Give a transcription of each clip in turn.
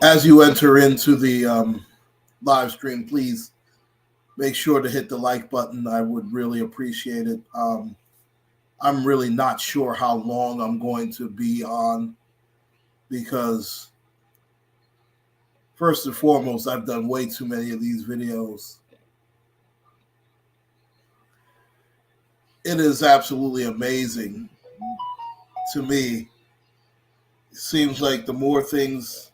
As you enter into the live stream, please make sure to hit the like button. I would really appreciate it. I'm really not sure how long I'm going to be on because, first and foremost, I've done way too many of these videos. It is absolutely amazing to me. It seems like the more things,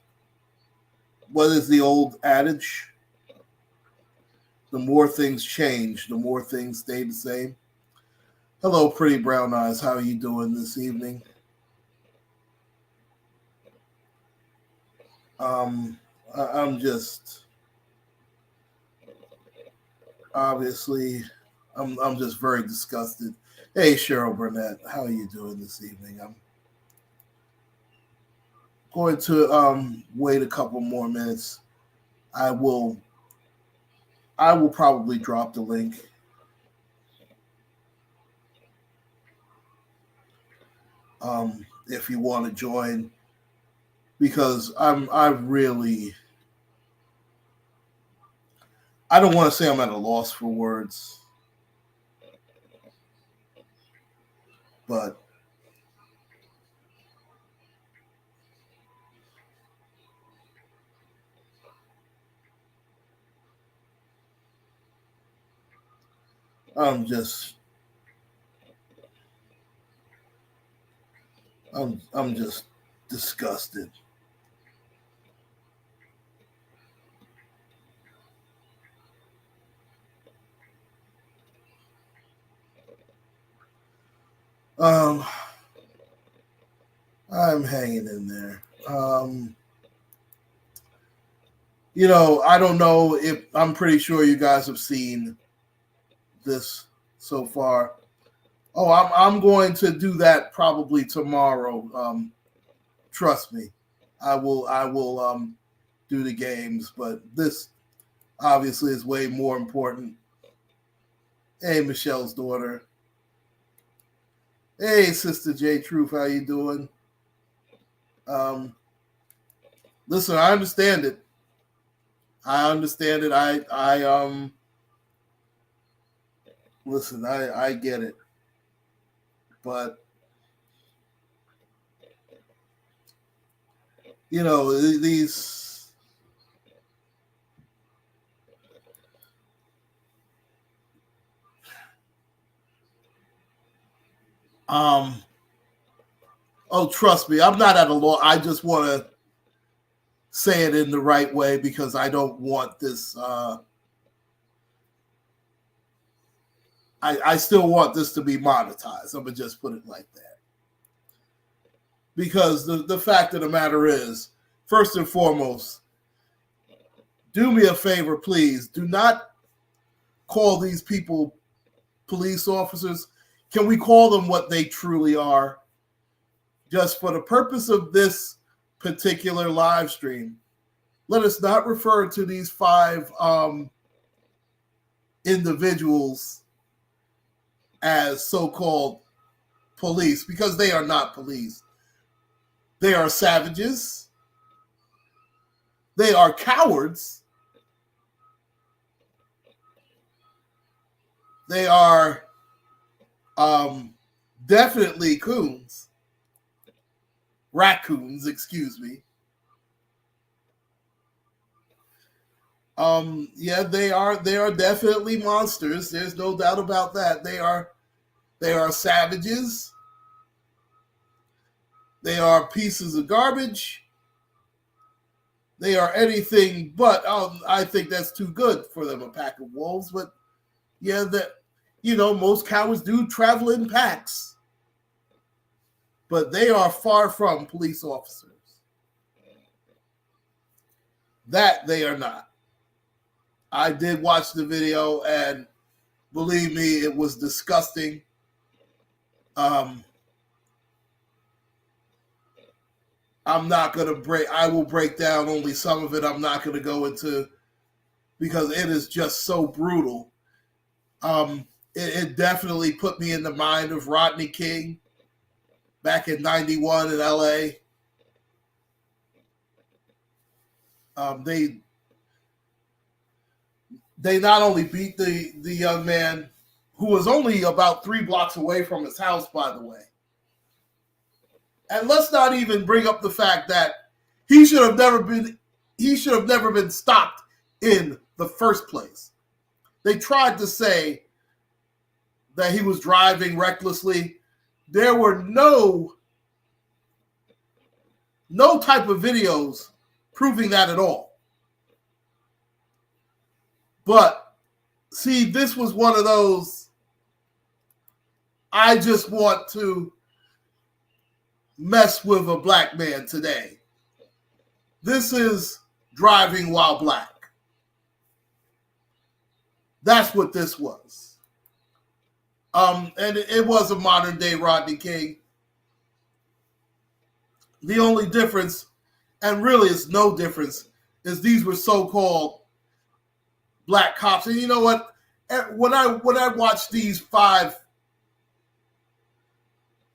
what is the old adage? The more things change, the more things stay the same. Hello, pretty brown eyes. How are you doing this evening? I'm just obviously, I'm just very disgusted. Hey, Cheryl Burnett, how are you doing this evening? I'm going to wait a couple more minutes. I will probably drop the link. If you want to join, because I don't want to say I'm at a loss for words, but I'm just I'm just disgusted. Um, I'm hanging in there. I don't know if I'm pretty sure you guys have seen this so far. Oh, I'm going to do that probably tomorrow. Trust me, I will do the games, but this obviously is way more important. Hey, Michelle's daughter. Hey, Sister J Truth, how you doing? Um, Listen, I understand it. I understand it. I listen. I get it, but these. Oh, trust me, I'm not at a law. I just want to say it in the right way because I don't want this. I still want this to be monetized. I'm gonna just put it like that. Because the fact of the matter is, first and foremost, do me a favor, please. Do not call these people police officers. Can we call them what they truly are? Just for the purpose of this particular live stream, let us not refer to these five individuals as so-called police because they are not police. They are savages. They are cowards. They are definitely coons. Raccoons, excuse me. Yeah, they are definitely monsters. There's no doubt about that. They are savages. They are pieces of garbage. They are anything but. I think that's too good for them, a pack of wolves. But yeah, most cowards do travel in packs. But they are far from police officers. That they are not. I did watch the video, and believe me, it was disgusting. I'm not going to I will break down only some of it. I'm not going to go into because it is just so brutal. It definitely put me in the mind of Rodney King back in '91 in LA. They not only beat the young man, who was only about 3 blocks away from his house, by the way. And let's not even bring up the fact that he should have never been stopped in the first place. They tried to say that he was driving recklessly. There were no type of videos proving that at all. But see, this was one of those, I just want to mess with a black man today. This is driving while black. That's what this was. And it was a modern day Rodney King. The only difference, and really it's no difference, is these were so-called black cops. And you know what? When I watch these 5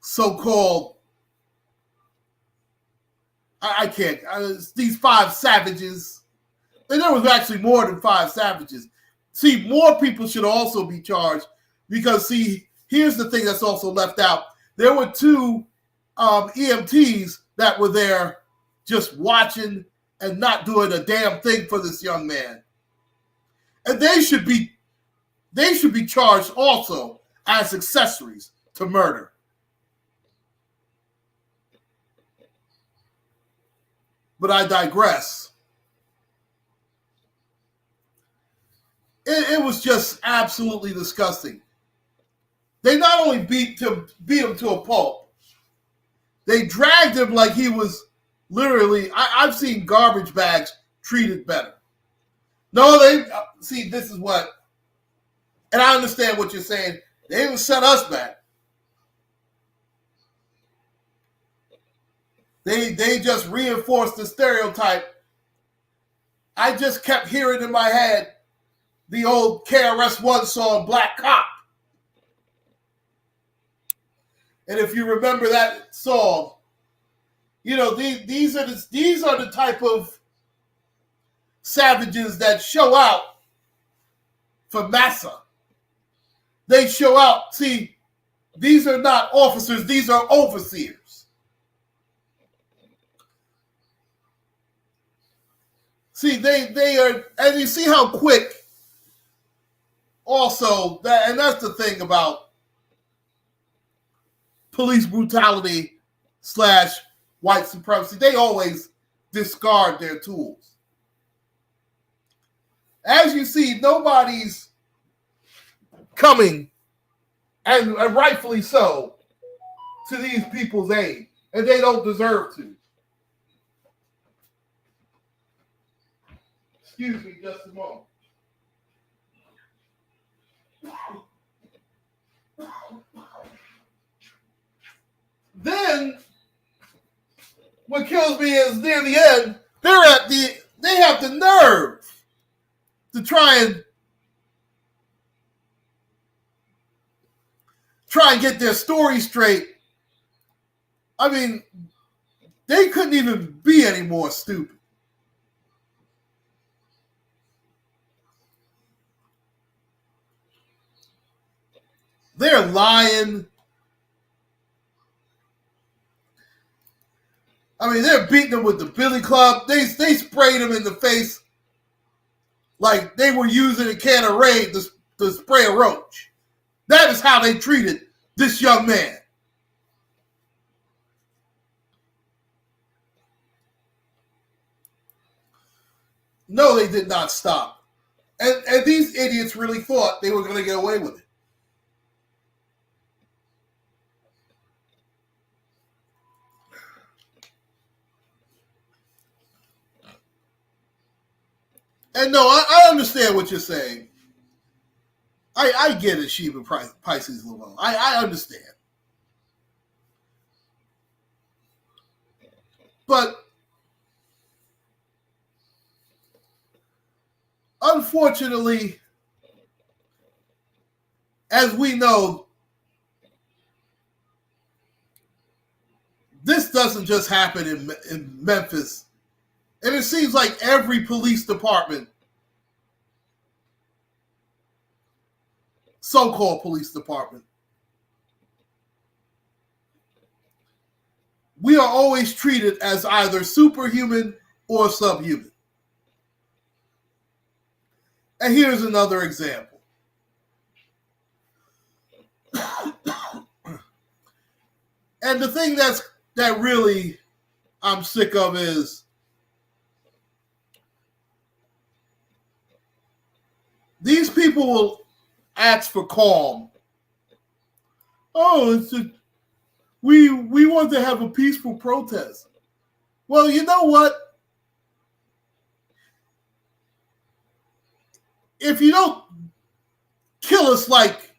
so-called, I can't, these 5 savages, and there was actually more than 5 savages. See, more people should also be charged because, see, here's the thing that's also left out. There were 2 EMTs that were there just watching and not doing a damn thing for this young man. And they should be charged also as accessories to murder. But I digress. It was just absolutely disgusting. They not only beat him to a pulp, they dragged him like he was literally, I've seen garbage bags treated better. No, see, this is what, and I understand what you're saying. They didn't set us back. They just reinforced the stereotype. I just kept hearing in my head the old KRS-One song, Black Cop. And if you remember that song, you know, these are the type of savages that show out for massa. They show out. See, these are not officers, these are overseers. See, they are, and you see how quick also, and that's the thing about police brutality / white supremacy. They always discard their tools. As you see, nobody's coming, and rightfully so, to these people's aid, and they don't deserve to. Excuse me just a moment. Then, what kills me is near the end, they have the nerve to try and get their story straight. I mean, they couldn't even be any more stupid. They're lying. I mean, they're beating them with the billy club. They sprayed him in the face like they were using a can of Raid to spray a roach. That is how they treated this young man. No, they did not stop. And these idiots really thought they were going to get away with it. And no, I understand what you're saying. I get it, Sheba Pisces Lavelle. I understand. But unfortunately, as we know, this doesn't just happen in Memphis. And it seems like every police department, so-called police department, we are always treated as either superhuman or subhuman. And here's another example. And the thing that really I'm sick of is these people will ask for calm. Oh, we want to have a peaceful protest. Well, you know what? If you don't kill us like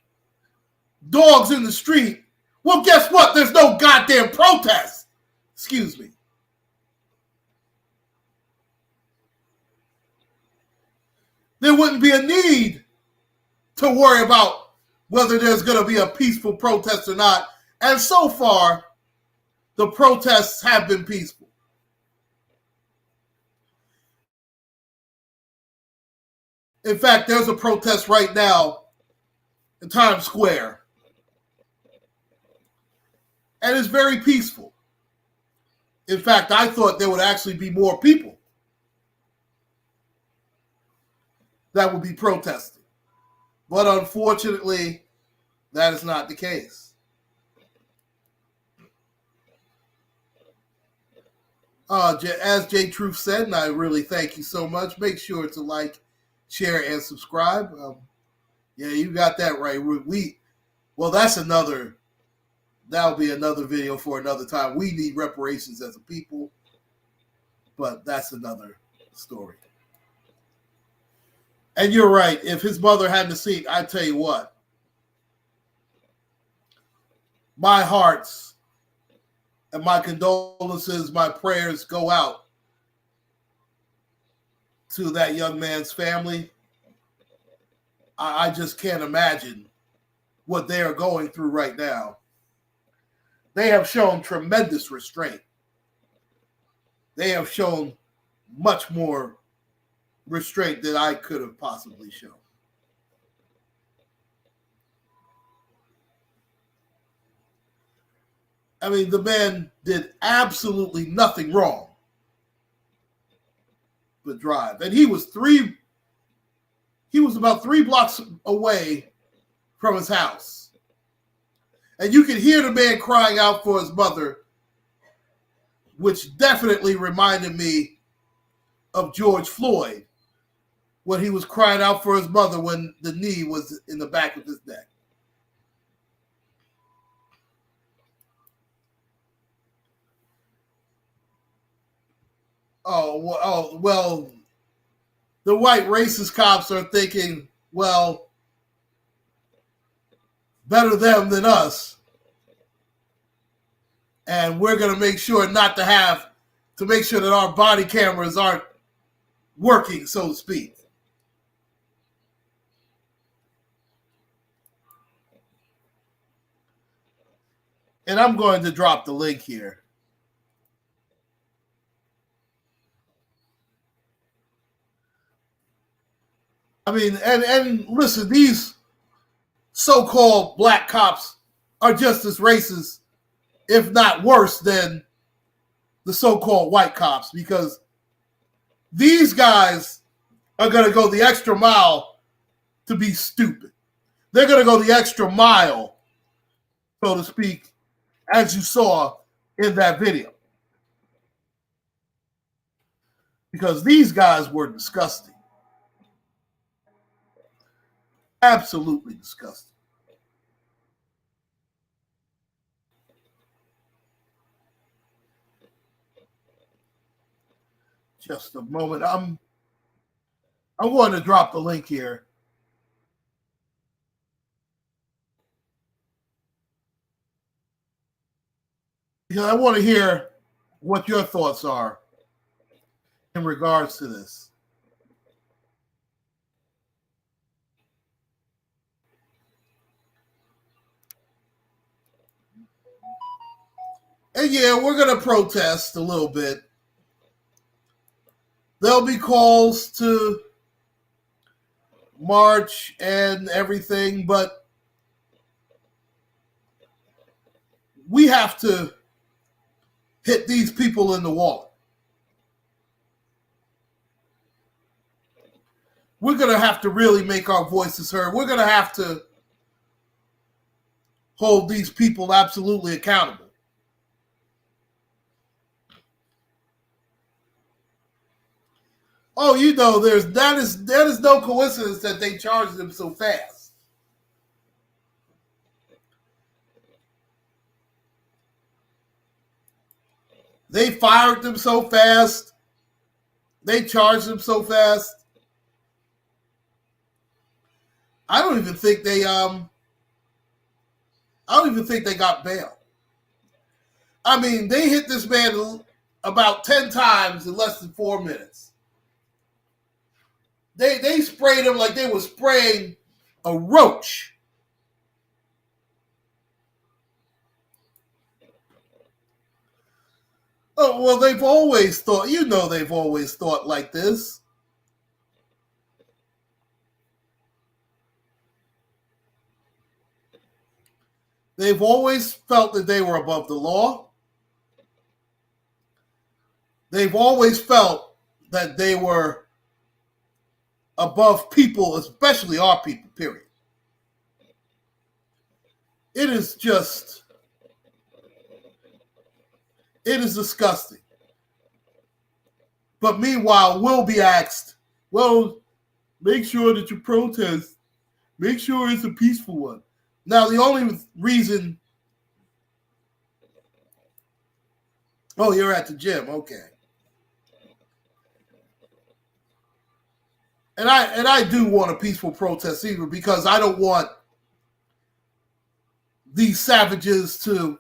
dogs in the street, well, guess what? There's no goddamn protest. Excuse me. There wouldn't be a need to worry about whether there's going to be a peaceful protest or not. And so far, the protests have been peaceful. In fact, there's a protest right now in Times Square. And it's very peaceful. In fact, I thought there would actually be more people that would be protesting. But unfortunately, that is not the case. As J Truth said, and I really thank you so much, make sure to like, share, and subscribe. Yeah, you got that right. That'll be another video for another time. We need reparations as a people, but that's another story. And you're right. If his mother hadn't seen, I tell you what, my hearts and my condolences, my prayers go out to that young man's family. I just can't imagine what they are going through right now. They have shown tremendous restraint. They have shown much more restraint than I could have possibly shown. I mean, the man did absolutely nothing wrong but drive. And he was about 3 blocks away from his house. And you could hear the man crying out for his mother, which definitely reminded me of George Floyd when he was crying out for his mother when the knee was in the back of his neck. Well, the white racist cops are thinking, well, better them than us. And we're going to make sure to make sure that our body cameras aren't working, so to speak. And I'm going to drop the link here. I mean, and listen, these so-called black cops are just as racist, if not worse, than the so-called white cops, because these guys are going to go the extra mile to be stupid. They're going to go the extra mile, so to speak, as you saw in that video. Because these guys were disgusting. Absolutely disgusting. Just a moment. I'm going to drop the link here. Because I want to hear what your thoughts are in regards to this. And yeah, we're going to protest a little bit. there'll be calls to march and everything, but we have to hit these people in the wallet. We're going to have to really make our voices heard. We're going to have to hold these people absolutely accountable. Oh, you know, that is no coincidence that they charged them so fast. They fired them so fast. They charged them so fast. I don't even think they got bail. I mean, they hit this man about 10 times in less than 4 minutes. They sprayed him like they were spraying a roach. Oh, well, they've always thought like this. They've always felt that they were above the law. They've always felt that they were above people, especially our people, period. It is disgusting. But meanwhile, we'll be asked, well, make sure that you protest. Make sure it's a peaceful one. Now, the only reason... Oh, you're at the gym. Okay. And I do want a peaceful protest either, because I don't want these savages to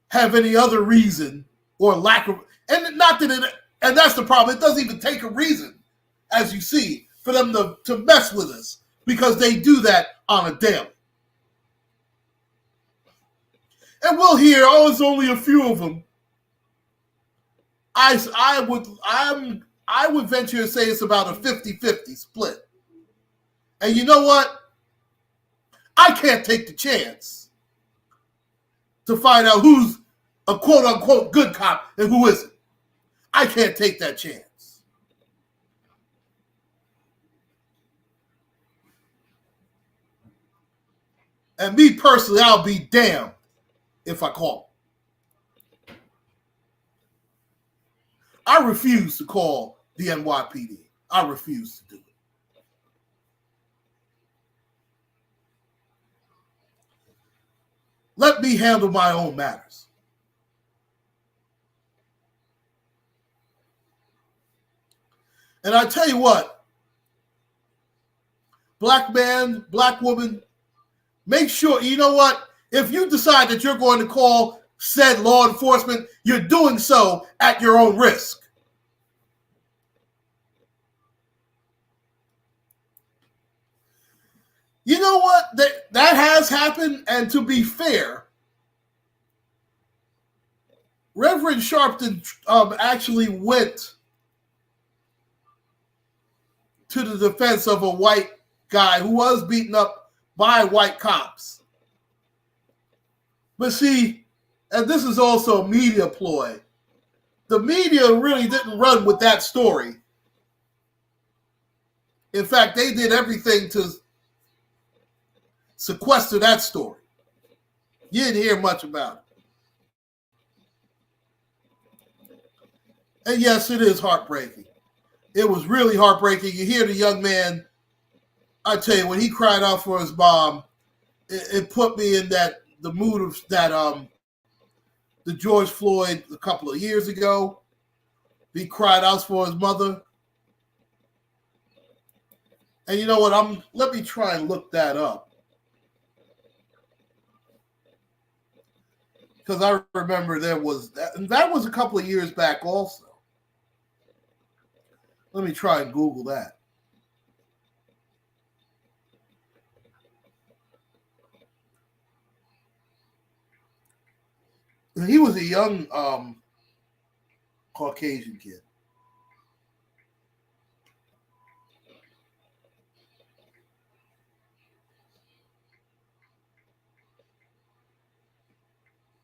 have any other reason or lack of... And that's the problem. It doesn't even take a reason, as you see, for them to mess with us, because they do that on a daily. And we'll hear, oh, it's only a few of them. I would venture to say it's about a 50-50 split. And you know what? I can't take the chance to find out who's a quote-unquote good cop and who isn't. I can't take that chance. And me personally, I'll be damned if I call. I refuse to call the NYPD. I refuse to do it. Let me handle my own matters. And I tell you what, black man, black woman, make sure, you know what? If you decide that you're going to call said law enforcement, you're doing so at your own risk. You know what? That has happened, and to be fair, Reverend Sharpton actually went to the defense of a white guy who was beaten up by white cops. But see, and this is also a media ploy, the media really didn't run with that story. In fact, they did everything to sequester that story. You didn't hear much about it. And yes, it is heartbreaking. It was really heartbreaking. You hear the young man, I tell you, when he cried out for his mom, it put me in the mood of that the George Floyd a couple of years ago. He cried out for his mother. And you know what? Let me try and look that up. Because I remember there was that, and that was a couple of years back also. Let me try and Google that. He was a young Caucasian kid.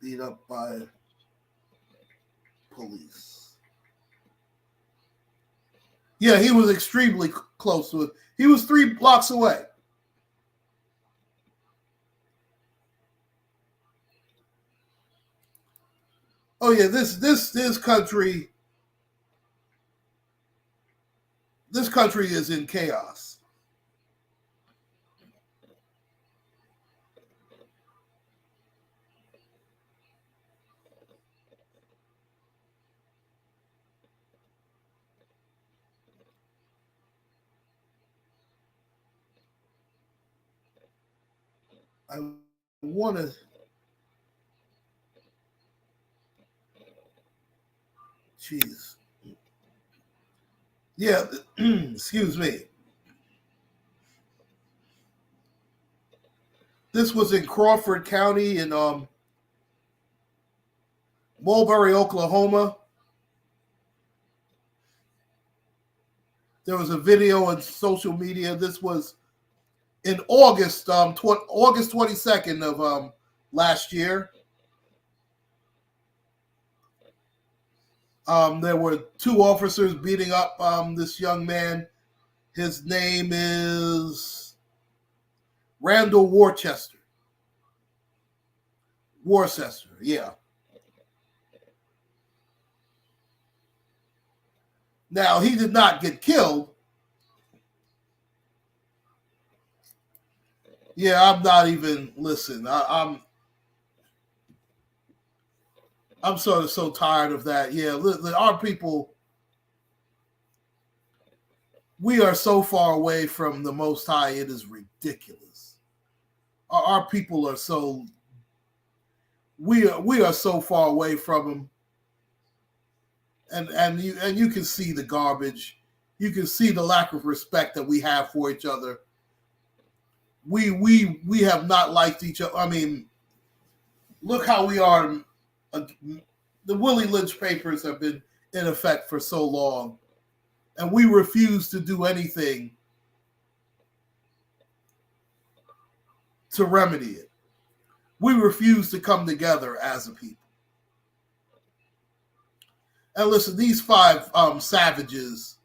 Beat up by police. Yeah, he was extremely close to it. He was 3 blocks away. Oh yeah, this country is in chaos. I want to. Jeez. Yeah. Excuse me. This was in Crawford County in Mulberry, Oklahoma. There was a video on social media. This was in August, August 22nd of last year. There were 2 officers beating up this young man. His name is Randall Worcester, yeah. Now, he did not get killed. Yeah, I'm not even, listen, I'm sort of so tired of that. Yeah, our people, we are so far away from the Most High, it is ridiculous. Our people are so, we are so far away from him. And you can see the garbage. You can see the lack of respect that we have for each other. We have not liked each other. I mean, look how we are. The Willie Lynch papers have been in effect for so long, and we refuse to do anything to remedy it. We refuse to come together as a people. And listen, these 5 savages,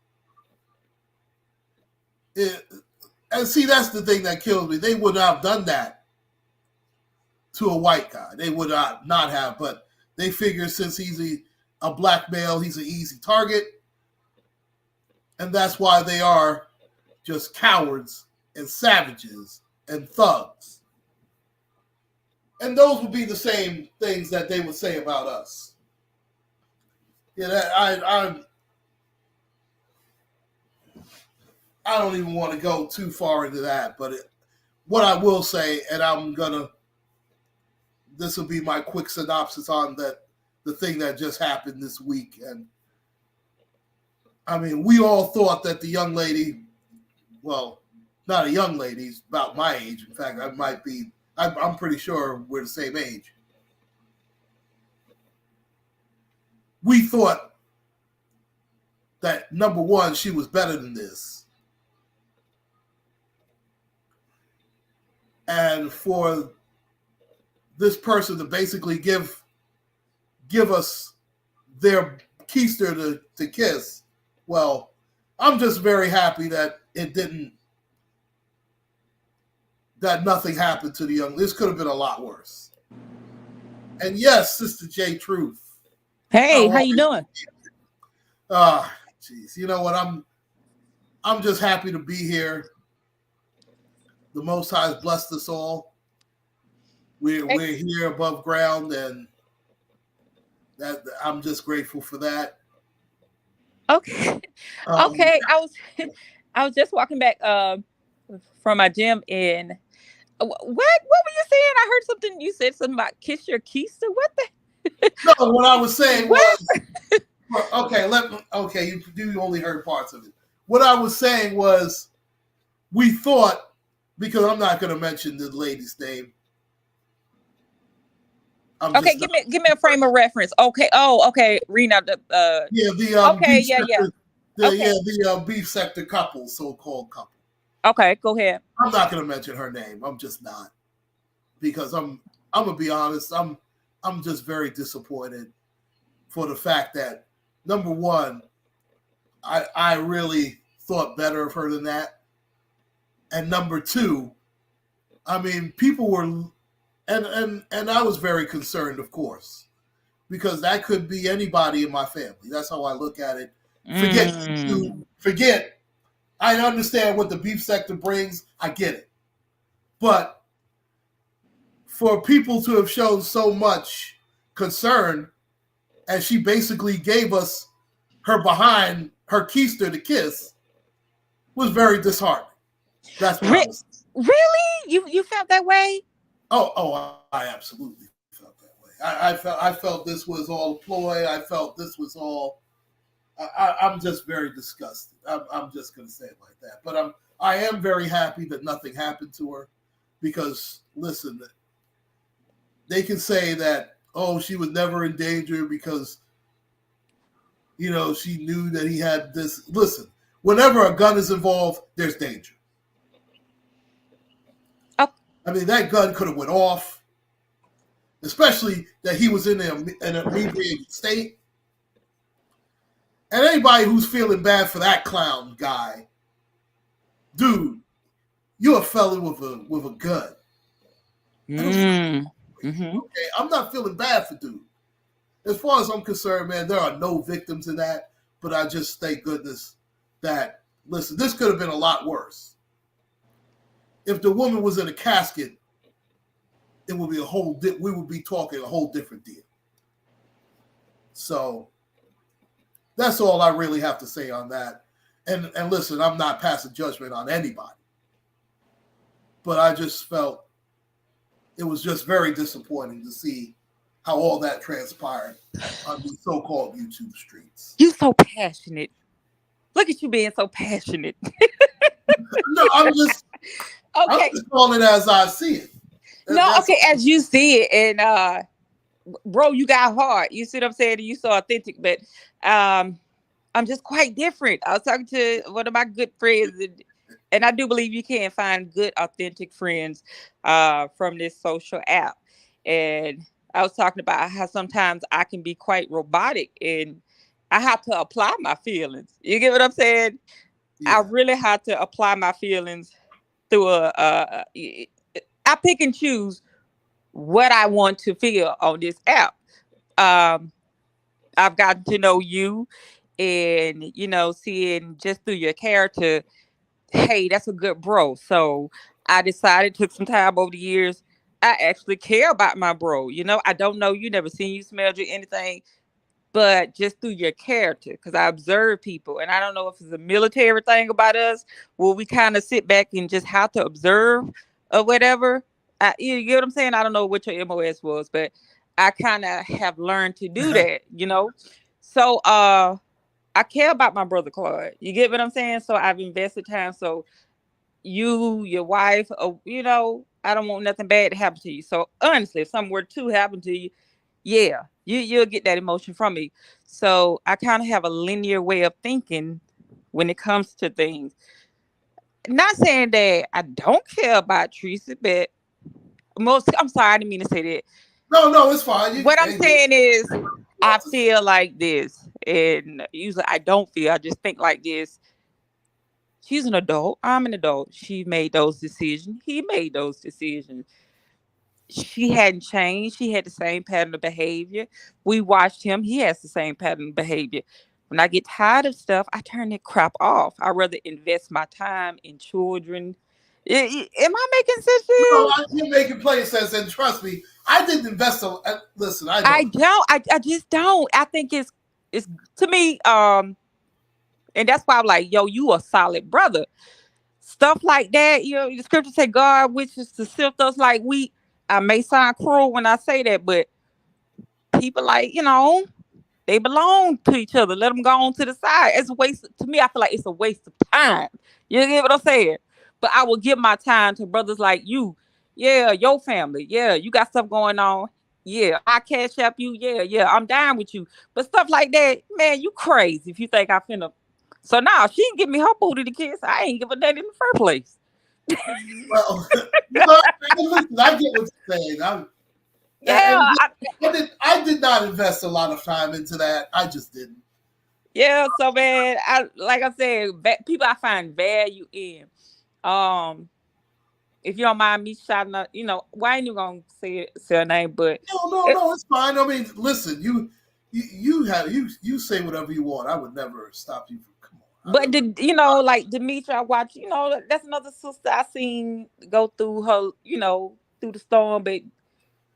and see, that's the thing that kills me. They would not have done that to a white guy. They would not have, but they figure since he's a black male, he's an easy target. And that's why they are just cowards and savages and thugs. And those would be the same things that they would say about us. Yeah, I don't even want to go too far into that, but what I will say, and this will be my quick synopsis on the thing that just happened this week. And I mean, we all thought that the young lady, well, not a young lady, she's about my age. In fact, I'm pretty sure we're the same age. We thought that, number one, she was better than this. And for this person to basically give us their keister to kiss, well, I'm just very happy that that nothing happened to the young. This could have been a lot worse. And yes, Sister J Truth. Hey, how you doing? Geez, you know what? I'm just happy to be here. The Most High has blessed us all. We're here above ground, and that I'm just grateful for that. Okay. Okay. I was just walking back from my gym, and what were you saying? I heard something. You said something about kiss your keister. What the? No, what I was saying was okay. You only heard parts of it. What I was saying was, we thought, because I'm not going to mention the lady's name. I'm Okay, just not. give me a frame of reference. Okay. Oh, okay. Reading out the Yeah, the okay, beef yeah, yeah. sector, Okay. the beef sector couple, so-called couple. Okay, go ahead. I'm not gonna mention her name. I'm just not because I'm gonna be honest. I'm just very disappointed for the fact that number one, I really thought better of her than that, and number two, I mean, people were and I was very concerned, of course, because that could be anybody in my family. That's how I look at it. Forget Mm. YouTube. Forget. I understand what the beef sector brings. I get it, but for people to have shown so much concern, and she basically gave us her behind her keister to kiss, was very disheartening. That's what I Re- was. really? You felt that way? I absolutely felt that way. I felt this was all a ploy. I felt this was all. I'm just very disgusted. I'm just going to say it like that. But I am very happy that nothing happened to her, because listen, they can say that, oh, she was never in danger because she knew that he had this. Listen, whenever a gun is involved, there's danger. Oh, I mean, that gun could have went off, especially that he was in an inebriated state. And anybody who's feeling bad for that clown guy, dude, you're a fella with a gun. mm. Mm-hmm. Okay, I'm not feeling bad for dude. As far as I'm concerned, man, there are no victims in that. But I just thank goodness that, listen, this could have been a lot worse. If the woman was in a casket, it would be we would be talking a whole different deal. So that's all I really have to say on that. And listen, I'm not passing judgment on anybody, but I just felt it was just very disappointing to see how all that transpired on these so-called YouTube streets. You so passionate. Look at you being so passionate. No, I'm Okay. just calling it as I see it. No, That's okay, as you see it, and bro, you got hard. You see what I'm saying? You so authentic, but um I'm just quite different. I was talking to one of my good friends, and I do believe you can find good, authentic friends from this social app. And I was talking about how sometimes I can be quite robotic and I have to apply my feelings. You get what I'm saying? I yeah. really have to apply my feelings through I pick and choose what I want to feel on this app. Um, I've gotten to know you and seeing just through your character, hey, that's a good bro. So I decided, took some time over the years, I actually care about my bro. I don't know you, never seen you, smelled you, anything, but just through your character, because I observe people, and I don't know if it's a military thing about us where we kind of sit back and just have to observe or whatever. You get what I'm saying? I don't know what your MOS was, but I kind of have learned to do that. So I care about my brother Claude. You get what I'm saying? So I've invested time. So you, your wife, I don't want nothing bad to happen to you. So honestly, if something were to happen to you, yeah, you'll get that emotion from me. So I kind of have a linear way of thinking when it comes to things. Not saying that I don't care about Teresa, but I'm sorry, I didn't mean to say that. No, it's fine. What I'm Hey, listen, saying is I to say. feel like this. And usually I don't feel, I just think like this. She's an adult. I'm an adult. She made those decisions. He made those decisions. She hadn't changed. She had the same pattern of behavior. We watched him. He has the same pattern of behavior. When I get tired of stuff, I turn that crap off. I rather invest my time in children. Am I making sense to No, you? you're making plain sense, and trust me, I didn't invest. Listen, I I don't. don't. I just don't. I think it's to me. And that's why I'm like, yo, you a solid brother. Stuff like that. The scripture say God wishes to sift us like wheat. I may sound cruel when I say that, but people like, they belong to each other. Let them go on to the side. It's a waste. To me, I feel like it's a waste of time. You get what I'm saying? But I will give my time to brothers like you. Yeah, your family. Yeah, you got stuff going on. Yeah, I cash up you. Yeah, I'm down with you. But stuff like that, man, you crazy if you think I finna. So now she can give me her booty to kiss. I ain't give her that in the first place. Well, no, listen, I get what you're saying. Yeah, And I did not invest a lot of time into that. I just didn't. yeah. So man, I like I said, people I find value in. Um, if you don't mind me shouting out, why ain't you gonna say her name? But it, No, it's fine. I mean, listen, you say whatever you want. I would never stop you from. Come on, but like Demetri, I watch. That's another sister I seen go through her, through the storm, but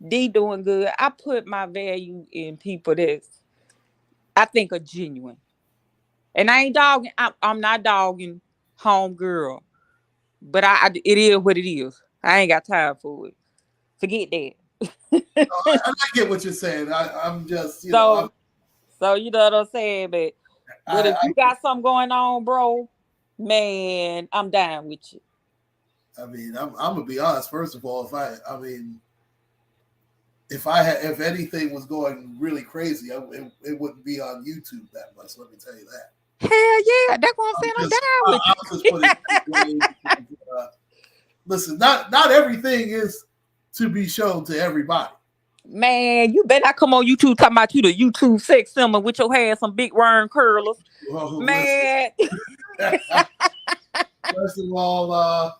D doing good. I put my value in people that's I think are genuine, and I ain't dogging. I'm not dogging home girl, but it is what it is. I ain't got time for it. Forget that. I get what you're saying. I'm just, So you know what I'm saying, but if I, you got something going on, bro, man, I'm down with you. I mean, I'm gonna be honest. First of all, I mean, if anything was going really crazy, it wouldn't be on YouTube that much. Let me tell you that. Hell yeah, that's what I'm saying. I'm down with I'll just put it that way. Listen, not everything is to be shown to everybody. Man, you better not come on YouTube talking about you the YouTube sex symbol with your hair, some big worm curlers. Well, listen. Man. First of all,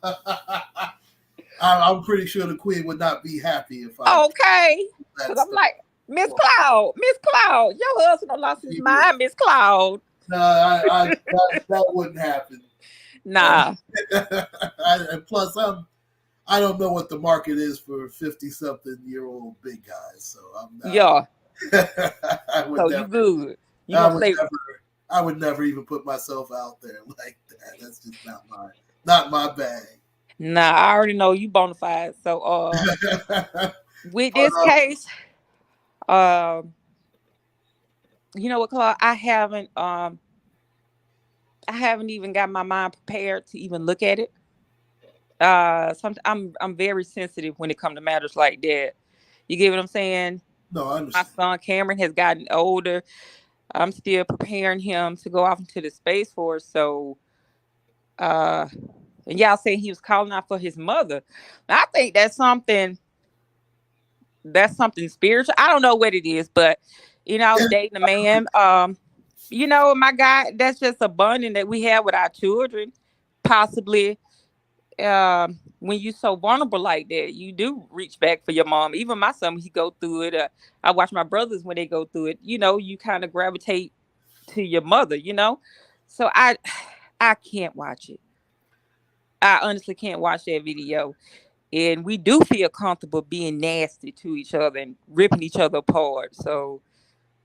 I'm pretty sure the Queen would not be happy if I. Okay. Because I'm like, Miss Cloud, your husband done lost his mind, Miss Cloud. No, that wouldn't happen. Nah. And plus, I don't know what the market is for 50-something-year-old big guys, so I'm not. Yeah. I would So never, you good. You gonna say I would never even put myself out there like that. That's just not my bag. nah, I already know you bona fide. So with this case, you know what, Claude? I haven't even got my mind prepared to even look at it. I'm very sensitive when it comes to matters like that. You get what I'm saying? No, I My understand. son Cameron has gotten older. I'm still preparing him to go off into the Space Force. So, uh, and y'all saying he was calling out for his mother. I think that's something spiritual. I don't know what it is, but I was dating a man. My guy, that's just a bonding that we have with our children. Possibly, when you're so vulnerable like that, you do reach back for your mom. Even my son, when he go through it, I watch my brothers when they go through it. You kind of gravitate to your mother. So I can't watch it. I honestly can't watch that video. And we do feel comfortable being nasty to each other and ripping each other apart. So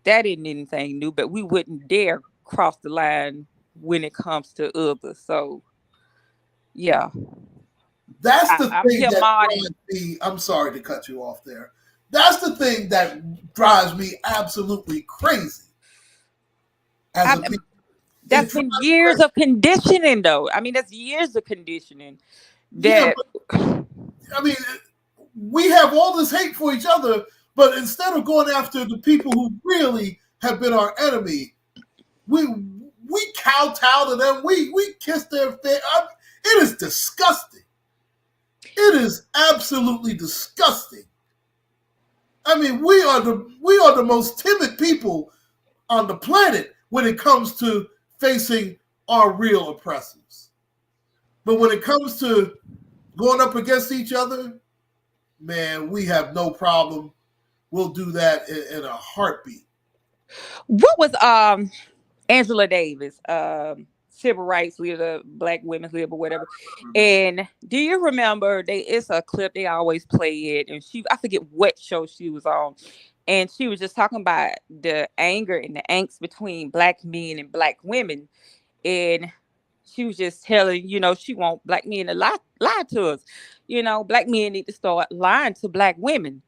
that isn't anything new, but we wouldn't dare cross the line when it comes to others. So yeah, That's the I'm thing here that modding. drives me. I'm sorry to cut you off there. That's the thing that drives me absolutely crazy as a I, people. It that's drives been years of conditioning, though. I mean, that's years of conditioning. Yeah, That but I mean, we have all this hate for each other, but instead of going after the people who really have been our enemy, we kowtow to them. We kiss their face. It is disgusting. It is absolutely disgusting. I mean, we are the most timid people on the planet when it comes to facing our real oppressors. But when it comes to going up against each other, man, we have no problem. We'll do that in a heartbeat. what was Angela Davis, civil rights leader, Black women's leader, whatever. And do you remember it's a clip they always play it, and I forget what show she was on, and she was just talking about the anger and the angst between Black men and Black women, and she was just telling, she want Black men to lie to us. Black men need to start lying to Black women.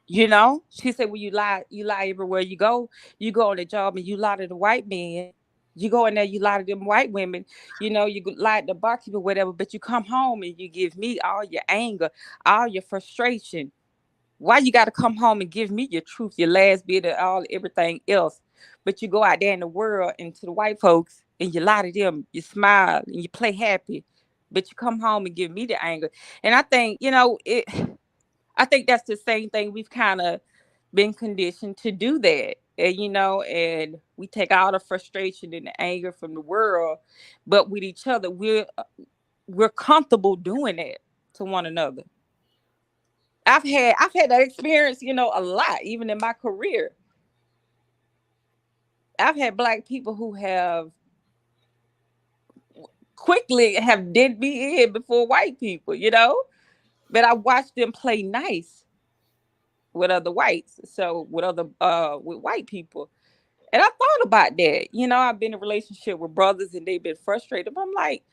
She said, "Well, you lie everywhere you go. You go on the job and you lie to the white man. You go in there, you lie to them white women. You lie to the barkeeper, whatever. But you come home and you give me all your anger, all your frustration. Why you got to come home and give me your truth, your last bit of all everything else? But you go out there in the world and to the white folks and you lie to them, you smile and you play happy, but you come home and give me the anger. And I think, I think that's the same thing we've kind of been conditioned to do that. And we take all the frustration and the anger from the world, but with each other, we're comfortable doing that to one another. I've had that experience, a lot, even in my career. I've had black people who have quickly have did me in before white people, but I watched them play nice with other whites, so with white people. And I thought about that. I've been in a relationship with brothers and they've been frustrated. But I'm like,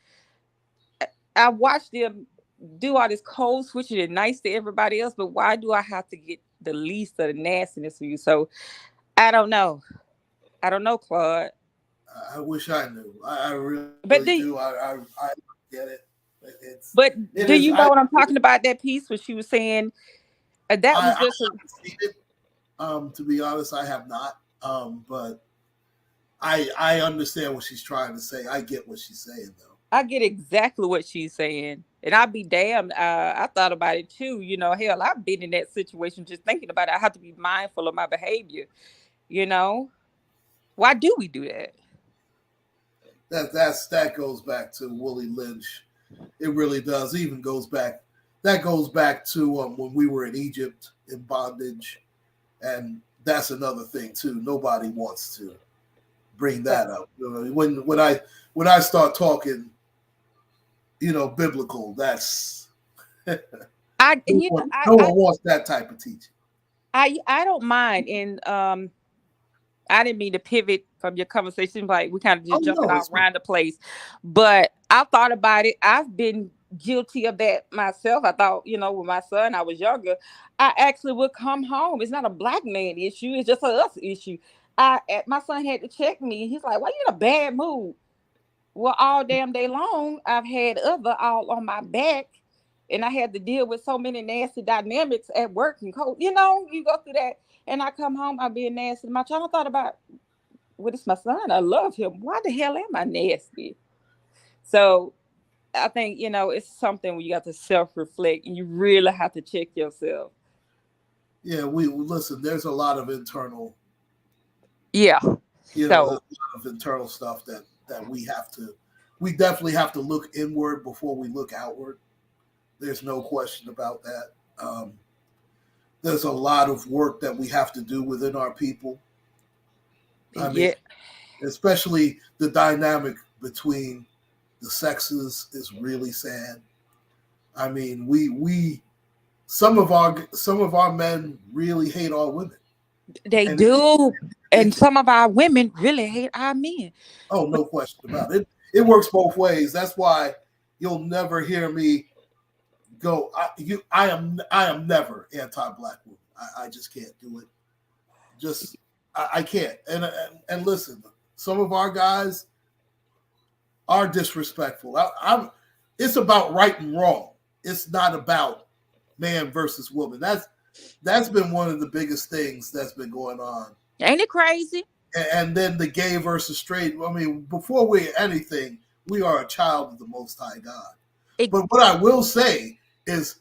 I watched them do all this code switching and nice to everybody else, but why do I have to get the least of the nastiness for you? So I don't know. I don't know, Claude. I wish I knew. I really But do. I get it. but It do is. you know what I'm talking about? That piece where she was saying that was just I haven't seen it. To be honest, I have not. But I understand what she's trying to say. I get what she's saying, though. I get exactly what she's saying. And I'll be damned. I thought about it too. Hell, I've been in that situation just thinking about it. I have to be mindful of my behavior. You know, why do we do that? That goes back to Willie Lynch. It really does. It even goes back. That goes back to when we were in Egypt in bondage, and that's another thing too. Nobody wants to bring that up. When I start talking, biblical, that's no one wants that type of teaching. I don't mind, and I didn't mean to pivot from your conversation, like we kind of just jumping all around the place. But I thought about it. I've been guilty of that myself. I thought, with my son, I was younger. I actually would come home. It's not a black man issue. It's just a us issue. My son had to check me. He's like, "Why you in a bad mood?" Well, all damn day long, I've had other all on my back, and I had to deal with so many nasty dynamics at work and you go through that. And I come home, I being nasty. My child thought about, well, it's my son. I love him. Why the hell am I nasty? So I think, it's something where you got to self-reflect and you really have to check yourself. Yeah, we listen, there's a lot of internal. Yeah. There's a lot of internal stuff that we definitely have to look inward before we look outward. There's no question about that. There's a lot of work that we have to do within our people. I mean, especially the dynamic between the sexes is really sad. I mean, we some of our men really hate our women. They do. And some of our women really hate our men. Oh, no question about it. It works both ways. That's why you'll never hear me go. I am never anti-black women. I just can't do it. I can't. And listen, some of our guys are disrespectful. It's about right and wrong. It's not about man versus woman. That's been one of the biggest things that's been going on. Ain't it crazy? And then the gay versus straight. I mean, before we're anything, we are a child of the Most High God. But what I will say is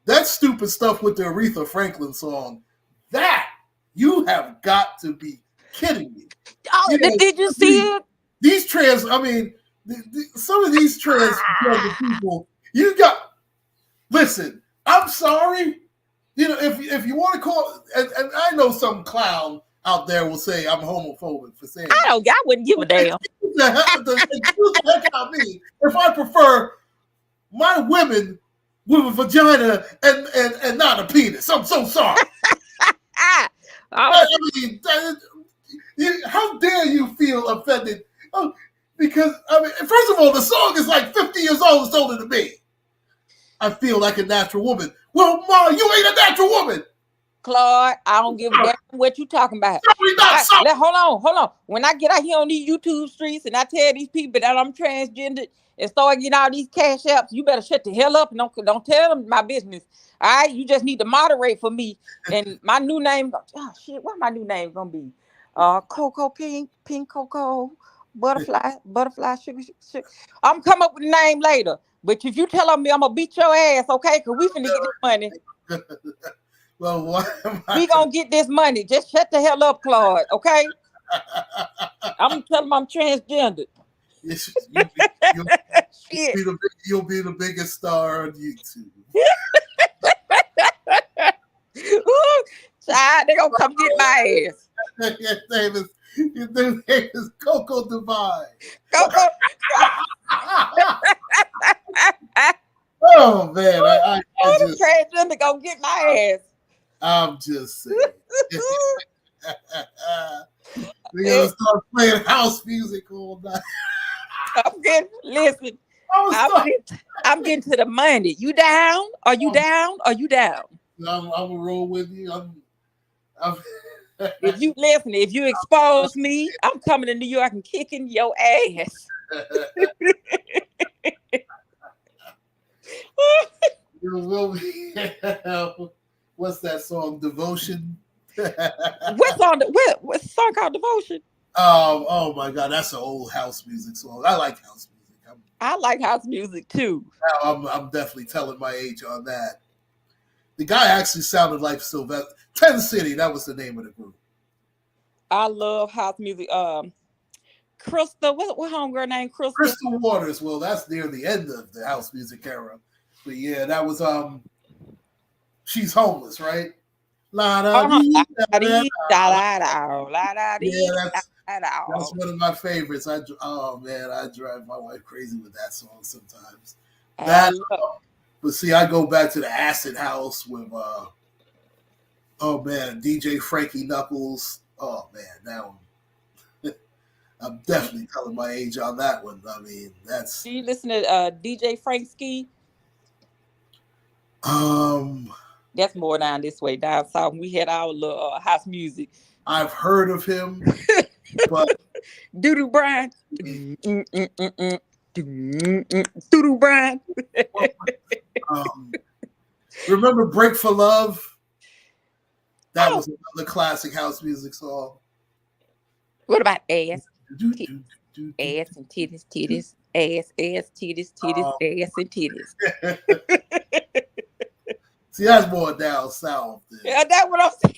that stupid stuff with the Aretha Franklin song, that you have got to be kidding me. Oh, did you see it? These trans, I mean, some of these trans people, you got, listen, I'm sorry. If you want to call, and I know some clown out there will say I'm homophobic for saying I wouldn't give a damn. The heck out of me if I prefer my women with a vagina and not a penis. I'm so sorry. I mean, how dare you feel offended? Because, I mean, first of all, the song is like 50 years old. It's older than me. I feel like a natural woman. Well, Ma, you ain't a natural woman. Claude, I don't give a damn what you talking about. Hold on. When I get out here on these YouTube streets and I tell these people that I'm transgender and start getting all these cash apps, you better shut the hell up and don't tell them my business. You just need to moderate for me. And my new name, oh shit, what my new name gonna be? Coco Pink, Pink Coco, Butterfly, Sugar. I'm come up with a name later. But if you tell me I'm gonna beat your ass, okay? Cause we finna get this money. Well, what We gonna get this money. Just shut the hell up, Claude, okay? I'm gonna tell him I'm transgender. Shit. You'll be the biggest star on YouTube. Child, they gonna come get my ass. Your name is Coco Divine. Coco. Oh man, I just transgender gonna get my ass. I'm just saying. We're gonna start playing house music all night. Listen. I'm getting to the money. You down? Are you down? Are you down? I'm gonna roll with you. If you expose me, I'm coming to New York and kicking your ass. What's that song? Devotion. What song called Devotion? Oh my God, that's an old house music song. I like house music. I like house music too. I'm definitely telling my age on that. The guy actually sounded like Sylvester. 10 City, that was the name of the group. I love house music. Crystal, what homegirl named Crystal? Crystal Waters. Well, that's near the end of the house music era. But yeah, that was She's Homeless, right? Yeah, that's one of my favorites. I drive my wife crazy with that song sometimes. But see, I go back to the Acid House with DJ Frankie Nichols. Oh man, that one. I'm definitely telling my age on that one. I mean, that's. Do you listen to DJ Frank Ski? That's more down this way, down south. We had our little house music. I've heard of him, but Doodoo Brian. Doodoo Brian. Remember Break for Love? That was another classic house music song. What about ass? Ass and titties. Ass, titties, ass and titties. See, that's more down south. Yeah, that's what I'm saying.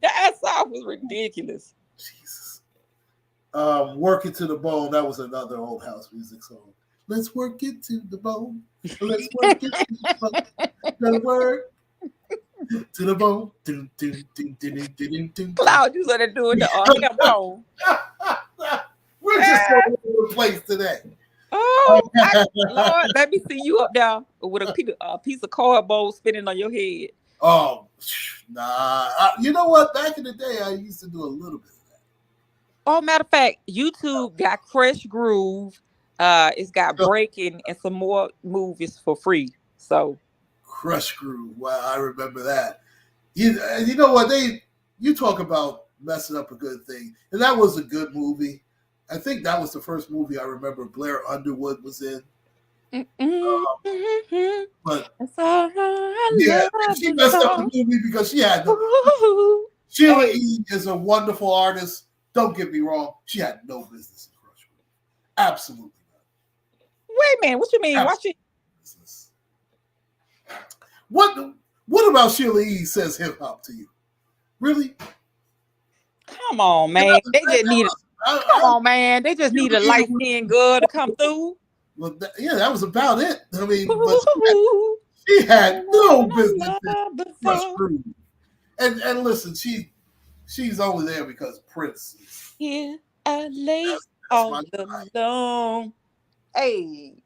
Down south was ridiculous. Jesus. Work It to the Bone. That was another old house music song. Let's work it to the bone. Let's work it to the bone. Let's work to the bone. Cloud, you started doing the bone. We're just all over the place today. Oh, Lord, let me see you up there with a piece of cardboard spinning on your head. Oh, nah. You know what? Back in the day, I used to do a little bit of that. Oh, matter of fact, YouTube got Crush Groove. It's got Breaking and some more movies for free. So, Crush Groove. Wow, I remember that. You know what? You talk about messing up a good thing, and that was a good movie. I think that was the first movie I remember Blair Underwood was in. But yeah, she messed up the movie because she had Sheila E. is a wonderful artist. Don't get me wrong, she had no business in Crush Groove. Absolutely not. Wait a minute, what you mean? What about Sheila E. says hip hop to you? Really? Come on, man. They just need Come on, man. They just need a light-skinned girl to come through. Well, that was about it. I mean, but she had no business in Crush Groove. And listen, she's only there because Prince is here. I lay all alone. Hey.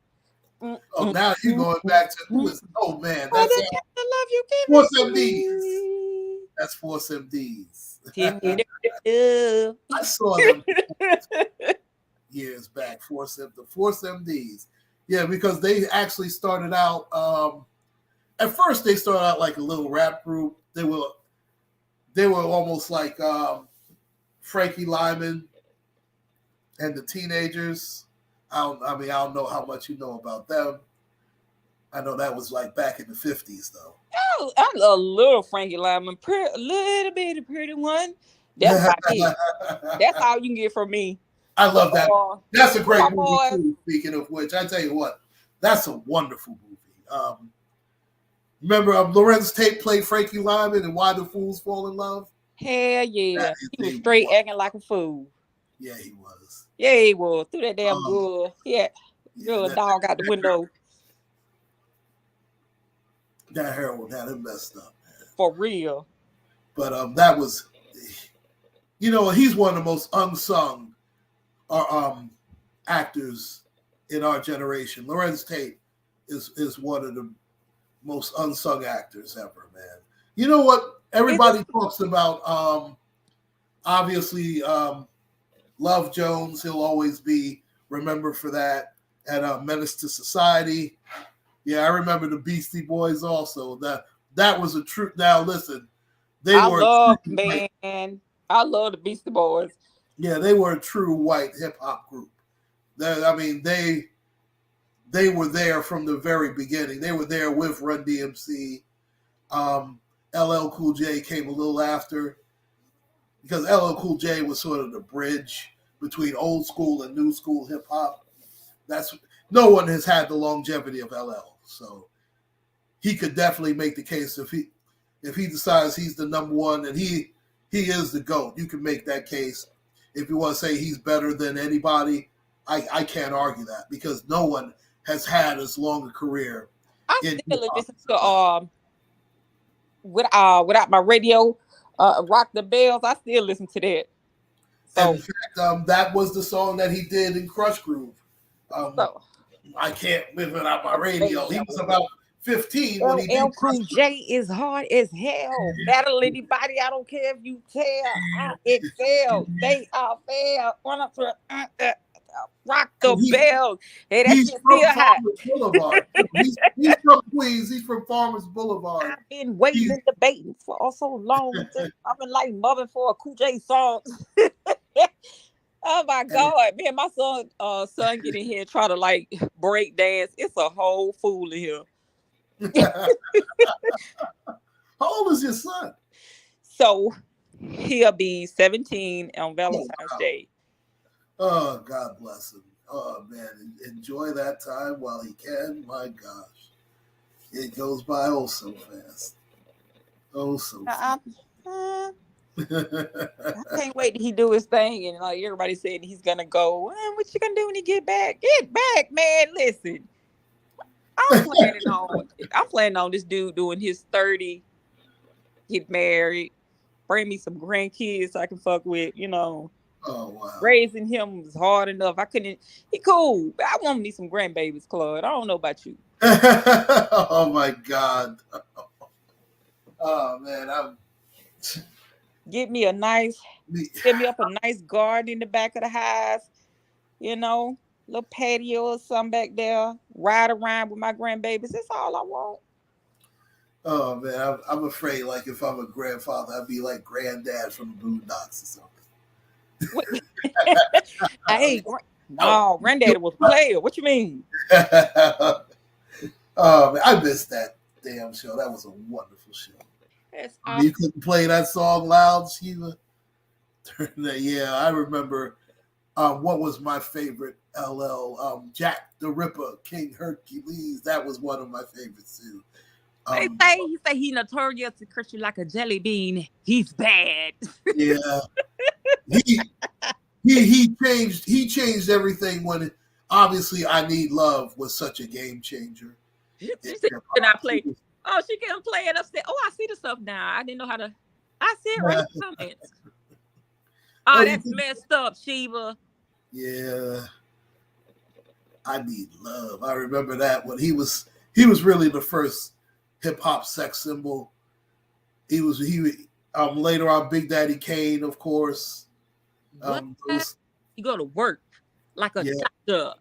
Oh, now you're going back to who is? Oh man, that's the love you give Force MDs. That's Force MDs. I saw them years back. The Force MDs. Yeah, because they actually started out. At first, they started out like a little rap group. They were almost like Frankie Lyman and the Teenagers. I don't know how much you know about them, I know that was like back in the 50s, though. Oh, I'm a little Frankie Lyman, a little bitty pretty one. That's about it. That's all you can get from me. I love that. That's a great movie boy. too. Speaking of which, I tell you what, that's a wonderful movie. Remember Lorenz Tate played Frankie Lyman in Why the Fools Fall in Love? Hell yeah. He was straight acting like a fool. Yeah, he was. Yeah, he was. Threw that damn good. Yeah. Good dog out the window. That heroin had him messed up, man. For real. But that was, he's one of the most unsung actors in our generation. Lorenz Tate is one of the most unsung actors ever, man. You know what? Everybody talks about, obviously, Love Jones. He'll always be remembered for that. And Menace to Society. Yeah, I remember the Beastie Boys also. That was a true. Now listen, I love the Beastie Boys. Yeah, they were a true white hip hop group. They were there from the very beginning. They were there with Run DMC. LL Cool J came a little after, because LL Cool J was sort of the bridge between old school and new school hip hop. No one has had the longevity of LL, so he could definitely make the case if he decides he's the number one and he is the GOAT. You can make that case. If you want to say he's better than anybody, I can't argue that, because no one has had as long a career. I still listen to without my radio, Rock the Bells. I still listen to that. So, in fact, that was the song that he did in Crush Groove. I can't live without my radio. He was about 15 when he did. Cool J is hard as hell. Battle anybody, I don't care if you tell. I excel. They are fair. Rock the Bell. Hey, that's still hot. Boulevard. he's from Queens. He's from Farmers Boulevard. I've been waiting and debating for so long. I've been like mubbing for a Cool J song. Oh my God, man! My son get in here and try to like break dance. It's a whole fool in here. How old is your son? So he'll be 17 on Valentine's Day. Oh, God bless him. Oh man, enjoy that time while he can. My gosh, it goes by oh so fast. Oh so fast. I can't wait till he do his thing, and like everybody saying he's gonna go. What you gonna do when he get back? Get back, man! Listen, I'm planning on this dude doing his 30, get married, bring me some grandkids I can fuck with. Oh wow! Raising him was hard enough. He cool. I want me some grandbabies, Claude. I don't know about you. Oh my God! Oh man, Get me up a nice garden in the back of the house, little patio or something back there. Ride around with my grandbabies. That's all I want. Oh man, I'm afraid like if I'm a grandfather, I'd be like granddad from the Boondocks or something. Hey, no, granddaddy was a player. What you mean? Oh man, I missed that damn show. That was a wonderful show. Awesome. You couldn't play that song loud, Shiva. Yeah, I remember. What was my favorite LL? Jack the Ripper, King Hercules. That was one of my favorites too. He say he notorious to crush you like a jelly bean. He's bad. Yeah. He changed everything when obviously I Need Love was such a game changer. She said, can I play? Oh, she can play it upstairs. Oh, I see the stuff now. I didn't know how to. I see it right in the comments. Oh, that's messed up, Sheba. Yeah. I Need Love. I remember that when he was really the first hip hop sex symbol. He later on Big Daddy Kane, of course. You go to work like a doctor.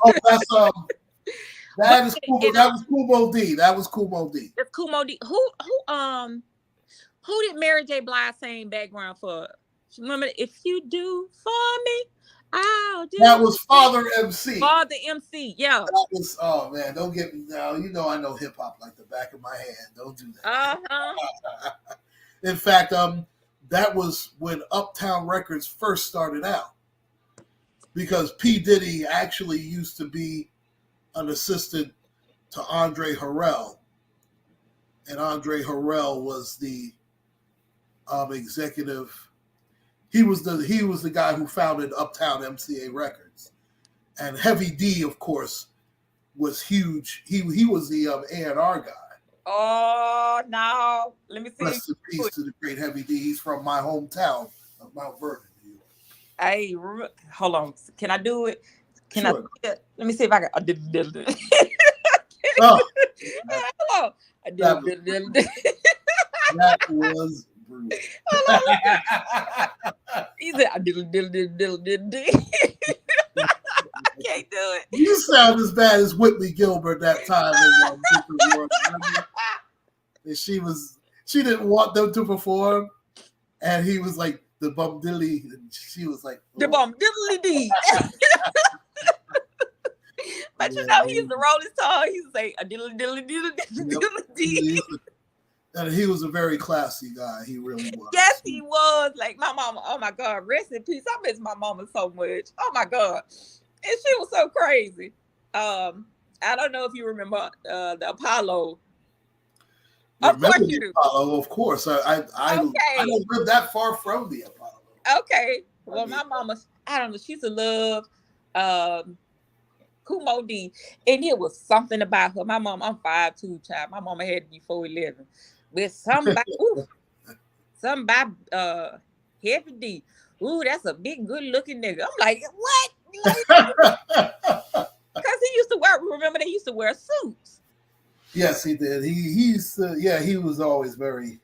Oh, that's that was Kumo D. That was Kumo D. That's Kumo D. Who did Mary J. Blige sing background for? Remember, if you do for me, Oh, That was Father MC. Father MC, yeah. That was, oh man, don't get me now. You know I know hip hop like the back of my hand. Don't do that. In fact, that was when Uptown Records first started out, because P. Diddy actually used to be an assistant to Andre Harrell, and Andre Harrell was the executive. He was the guy who founded Uptown MCA Records, and Heavy D, of course, was huge. He was the A&R guy. Oh no! Let me see. Rest in peace to the great Heavy D. He's from my hometown of Mount Vernon. Hey, hold on. Can I do it? Can sure. I? Let me see if I can. Oh, Hello. that was brutal. He said, I can't do it. You sound as bad as Whitley Gilbert that time in World, and she didn't want them to perform, and he was like the bum dilly, and she was like the bum diddly dee. But you know, he used to roll his tongue. He used to say a diddly diddly diddly dee. And he was a very classy guy. He really was. Yes, he was. Like my mama. Oh my God, rest in peace. I miss my mama so much. Oh my God, and she was so crazy. I don't know if you remember the Apollo. Of course you do. Apollo, of course. I don't live that far from the Apollo. Okay. Well, my mama, I don't know. She used to love Kumo D, and it was something about her. My mom, I'm 5'2", child. My mama had to be 4'11", with somebody, something about Heavy D. Ooh, that's a big, good-looking nigga. I'm like, what? Because he used to wear. Remember, they used to wear suits. Yes, he did. He was always very.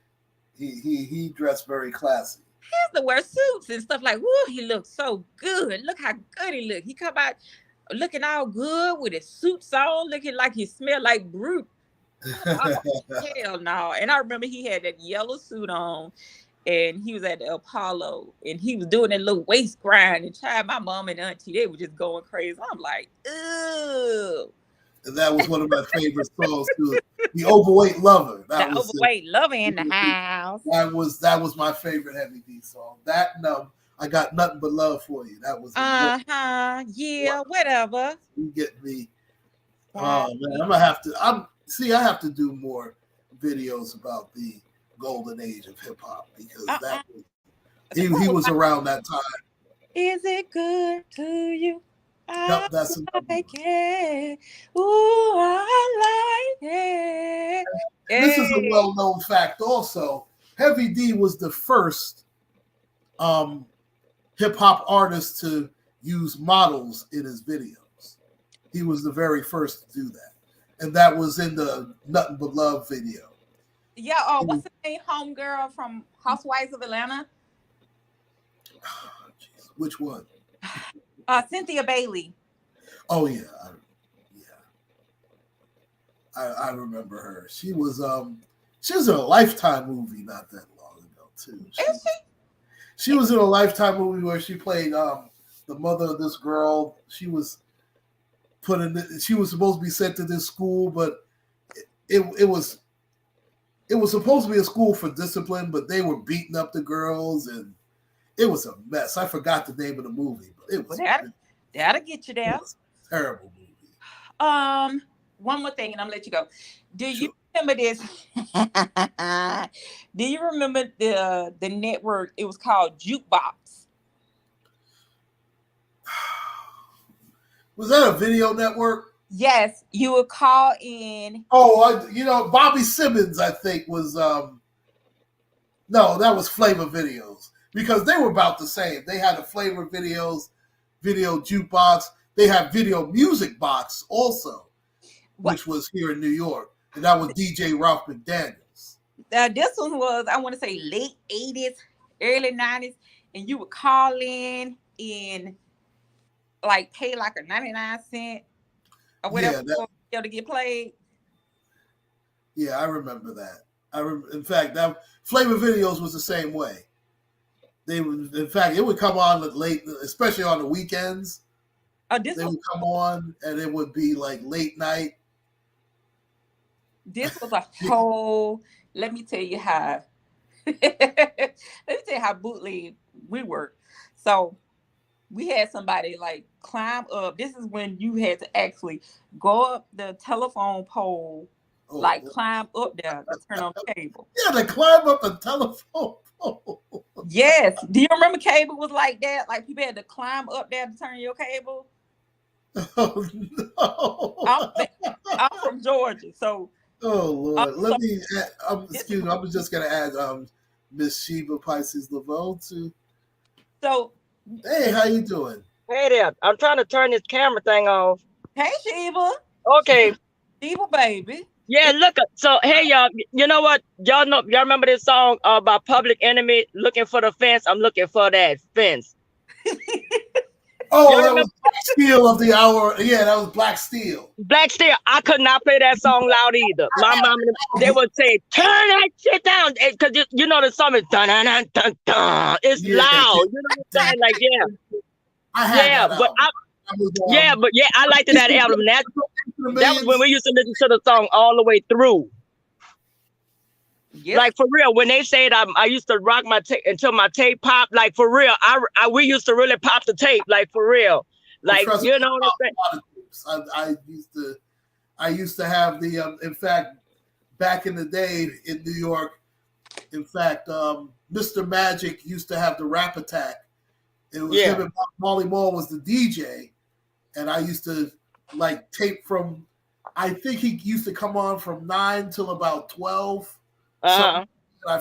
He dressed very classy. He used to wear suits and stuff like. Woo, he looked so good. Look how good he looked. He come out looking all good with his suits on, looking like he smelled like Brute. Oh, hell no. And I remember he had that yellow suit on, and he was at the Apollo, and he was doing that little waist grind, and child, my mom and auntie, they were just going crazy. I'm like, ew. And that was one of my favorite songs too. The Overweight Lover. The Overweight Lover in the house. That was my favorite Heavy D song. That I Got Nothing But Love For You. That was yeah, whatever. You get me. Oh man, I'm gonna have to. I have to do more videos about the golden age of hip hop, because that was he was around that time. Is it good to you? Yep, that's like it. Ooh, I like it. This is a well-known fact also. Heavy D was the first hip-hop artist to use models in his videos. He was the very first to do that. And that was in the Nothing But Love video. Yeah, what's the name? Homegirl from Housewives of Atlanta? Which one? Cynthia Bailey. Oh yeah, I remember her. She was in a Lifetime movie not that long ago too. Is she? She was in a Lifetime movie where she played the mother of this girl. She was supposed to be sent to this school, but it was supposed to be a school for discipline, but they were beating up the girls, and it was a mess. I forgot the name of the movie, but it was that'll get you there. It was a terrible movie. One more thing, and I'm gonna let you go. Do you remember this? Do you remember the network? It was called Jukebox. Was that a video network? Yes, you would call in. Oh, Bobby Simmons, I think, was no, that was Flavor Videos, because they were about the same. They had a Flavor Videos, Video Jukebox. They had Video Music Box also, which was here in New York, and that was DJ Ralph McDaniels. This one was, I want to say, late 80s, early 90s, and you would call in and like pay like a 99 cent or whatever to get played. Yeah, I remember that. In fact, that Flavor Videos was the same way. They would, in fact, it would come on late, especially on the weekends. They would come on, and it would be like late night. This was a whole. Let me tell you how. Let me tell you how bootleg we were. So we had somebody like climb up. This is when you had to actually go up the telephone pole, like climb up there to turn on the cable. Yeah, to climb up a telephone pole. Yes. Do you remember cable was like that? Like people had to climb up there to turn your cable. Oh no! I'm from Georgia, so. Oh Lord! Let me. Excuse me. I was just gonna add Miss Sheba Pisces Laveau too. So. Hey, how you doing? Hey there. I'm trying to turn this camera thing off. Hey, Sheba. Okay. Sheba, baby. Yeah, look. So, hey, y'all. You know what? Y'all remember this song by Public Enemy, Looking for the Fence? I'm looking for that fence. Oh, that was Black Steel of the hour. Yeah, that was Black Steel. Black Steel. I could not play that song loud either. My mom, they would say, turn that shit down. Because you know the song is dun dun dun dun dun. It's loud. You know what I'm saying? Like, yeah. I had that but I liked that album. That was when we used to listen to the song all the way through. Yep. Like for real, when they said I used to rock my tape until my tape popped, like for real, we used to really pop the tape, like for real, like you know what I'm saying. I used to have the in fact, back in the day in New York, in fact, Mr. Magic used to have the Rap Attack. It was him and Molly Moore was the DJ, and I used to like tape from. I think he used to come on from 9 till about 12. I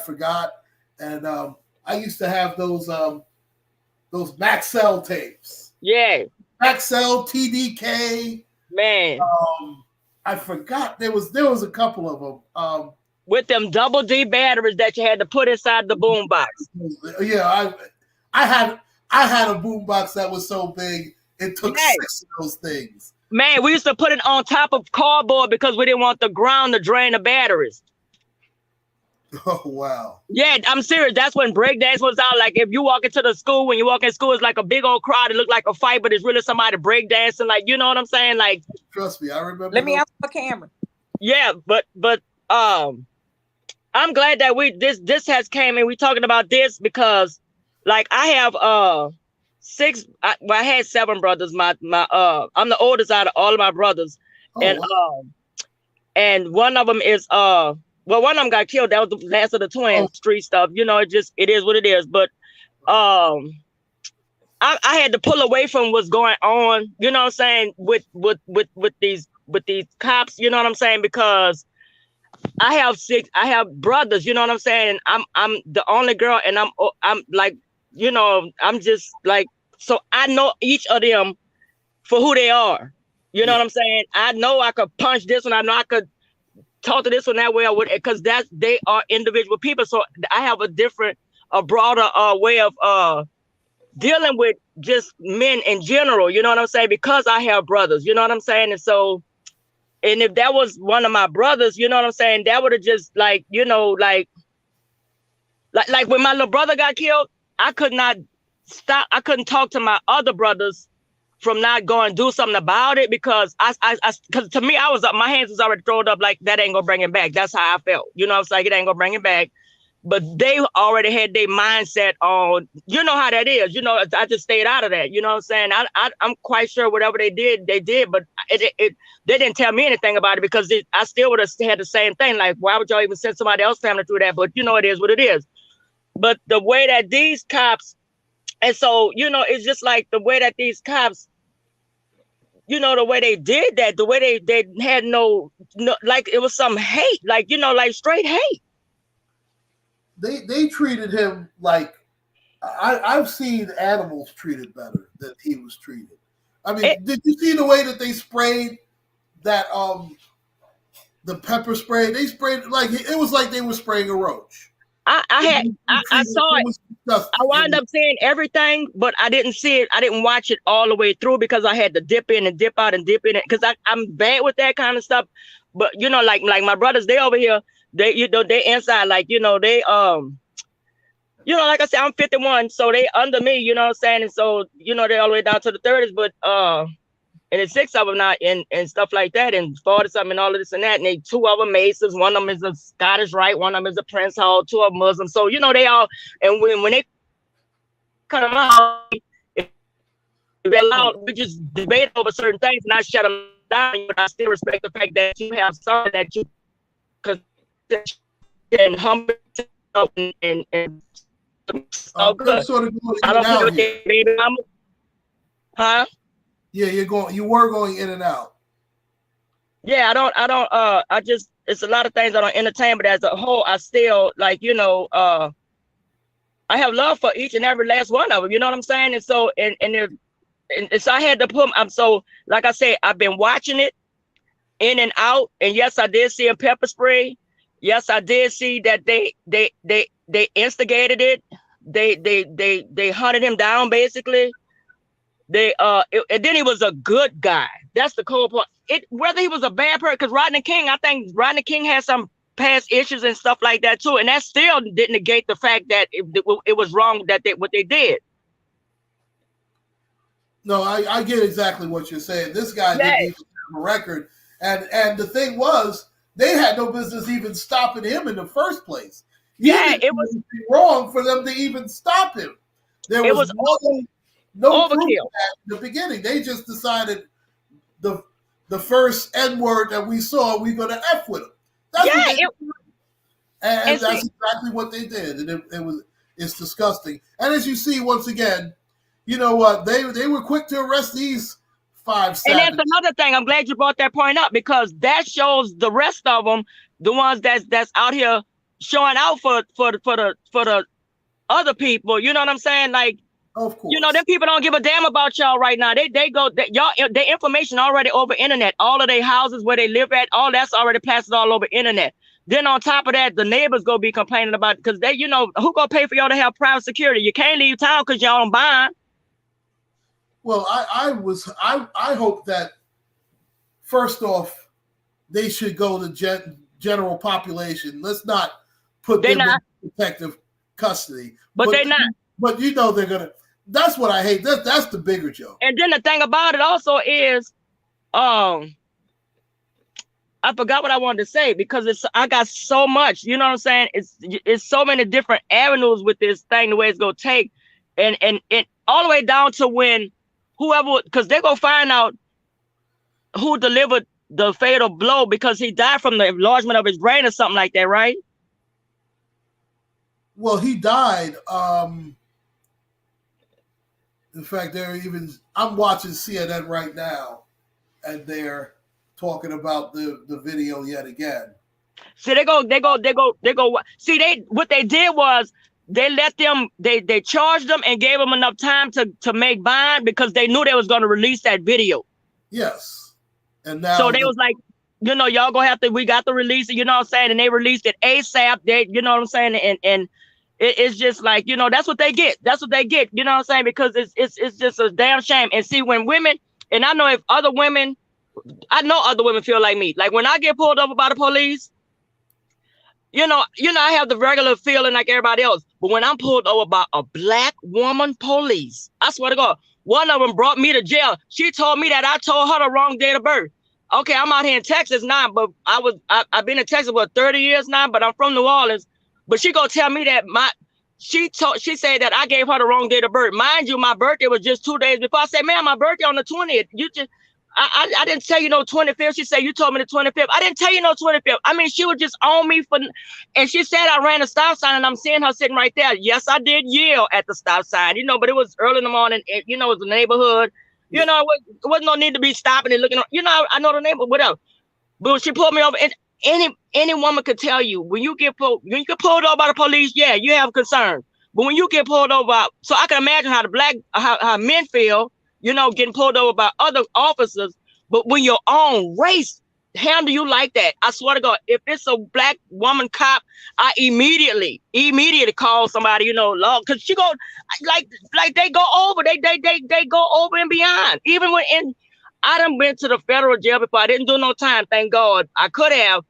forgot, and I used to have those Maxell tapes. Yeah, Maxell, TDK. Man, I forgot there was a couple of them. With them double D batteries that you had to put inside the boombox. Yeah, I had a boombox that was so big it took 6 of those things. Man, we used to put it on top of cardboard because we didn't want the ground to drain the batteries. Oh wow! Yeah, I'm serious. That's when breakdance was out. Like if you walk into the school, when you walk in school, it's like a big old crowd. It looked like a fight, but it's really somebody breakdancing. Like you know what I'm saying? Like trust me, I remember. Let me ask the camera. Yeah, but I'm glad that this has came and we talking about this because like I have I had 7 brothers. I'm the oldest out of all of my brothers, and one of them is well, one of them got killed. That was the last of the twins. Street stuff, you know. It is what it is. But I had to pull away from what's going on. You know what I'm saying? With these cops. You know what I'm saying? Because I have brothers. You know what I'm saying? I'm the only girl, and I'm like, you know, I'm just like, so I know each of them for who they are. You know what I'm saying? I know I could punch this one. I know I could talk to this one that way, I would, because they are individual people. So I have a broader way of dealing with just men in general. You know what I'm saying? Because I have brothers. You know what I'm saying? And so, and if that was one of my brothers, you know what I'm saying, that would have just like, you know, like when my little brother got killed, I could not stop. I couldn't talk to my other brothers from not going do something about it because because to me, my hands was already thrown up like that ain't gonna bring it back. That's how I felt. You know what I'm saying? It ain't gonna bring it back. But they already had their mindset on, you know how that is. You know, I just stayed out of that. You know what I'm saying? I'm quite sure whatever they did, but they didn't tell me anything about it because I still would have had the same thing. Like, why would y'all even send somebody else's family through that? But you know, it is what it is. But the way that these cops, and so, you know, it's just like the way that these cops, you know, the way they did that, the way they had no, like it was some hate, like, you know, like straight hate. They treated him like I've seen animals treated better than he was treated. I mean, did you see the way that they sprayed that the pepper spray? They sprayed like it was like they were spraying a roach. I saw it. I wound up seeing everything, but I didn't see it. I didn't watch it all the way through because I had to dip in and dip out and dip in it because I'm bad with that kind of stuff. But you know, like my brothers, they over here, they, you know, they inside, like, you know, they like I said, I'm 51, so they under me, you know what I'm saying? And so, they're all the way down to the 30s, but and it's 6 of them now and stuff like that, and 40 something and all of this and that. And they 2 of them Masons, one of them is a Scottish Rite, one of them is a Prince Hall, 2 of them Muslims. So, they all, and when they come out, if they're allowed, we just debate over certain things and I shut them down, but I still respect the fact that you have something that you can humble and all good. Sort of going I don't feel like baby mama. Huh? Yeah, you were going in and out. Yeah, I just, it's a lot of things I don't entertain, but as a whole, I still like, I have love for each and every last one of them, you know what I'm saying? And so, and so I had to put, so, like I said, I've been watching it in and out. And yes, I did see a pepper spray. Yes, I did see that they instigated it. They hunted him down, basically. And then he was a good guy. That's the cool part. Whether he was a bad person, because Rodney King, I think Rodney King had some past issues and stuff like that too, and that still didn't negate the fact that it was wrong that what they did. No, I get exactly what you're saying. This guy didn't even have a record, and the thing was, they had no business even stopping him in the first place. It was wrong for them to even stop him. There was no proof of that in the beginning. They just decided the first N word that we saw, we're going to F with him. That's what they did. And that's exactly what they did. And it's disgusting. And as you see, once again, you know what? They were quick to arrest these 5 savages. And that's another thing. I'm glad you brought that point up, because that shows the rest of them, the ones that's out here showing out for the other people. You know what I'm saying? Like, of course. Them people don't give a damn about y'all right now. Their information already over internet. All of their houses where they live at, all that's already plastered all over internet. Then on top of that, the neighbors gonna be complaining about it, because they, who gonna pay for y'all to have private security? You can't leave town because y'all on bond. Well, I hope that first off, they should go to general population. Let's not put them in protective custody. But they're not. But they're gonna. That's what I hate. That's the bigger joke. And then the thing about it also is, I forgot what I wanted to say, because I got so much. You know what I'm saying? It's so many different avenues with this thing, the way it's gonna take, and all the way down to when whoever, because they're gonna find out who delivered the fatal blow, because he died from the enlargement of his brain or something like that, right? Well, he died. In fact, I'm watching CNN right now, and they're talking about the video yet again. See, they go. See, what they did was they let them, they charged them and gave them enough time to make bond, because they knew they was going to release that video. Yes. And now so they was like, y'all gonna have to, we got to release it, you know what I'm saying? And they released it ASAP. You know what I'm saying? And it's just like, that's what they get. That's what they get. You know what I'm saying? Because it's just a damn shame. And see, when women, and I know other women feel like me. Like when I get pulled over by the police, I have the regular feeling like everybody else. But when I'm pulled over by a Black woman police, I swear to God, one of them brought me to jail. She told me that I told her the wrong date of birth. Okay, I'm out here in Texas now, but I've been in Texas for 30 years now, but I'm from New Orleans. But she gonna tell me that she said that I gave her the wrong date of birth. Mind you, my birthday was just 2 days before. I said, "Man, my birthday on the 20th. I didn't tell you no 25th. She said, "You told me the 25th. I didn't tell you no 25th. I mean, she was just on me and she said I ran a stop sign, and I'm seeing her sitting right there. Yes, I did yell at the stop sign, but it was early in the morning. And, it was the neighborhood. It wasn't no need to be stopping and looking. I know the neighborhood, whatever. But she pulled me over, and any woman could tell you when you get pulled over by the police, yeah, you have concern. But when you get pulled over, so I can imagine how men feel, getting pulled over by other officers. But when your own race handle you like that, I swear to God, if it's a Black woman cop, I immediately call somebody, law, because she go like they go over, they go over and beyond. Even when I done went to the federal jail before. I didn't do no time, thank God. I could have,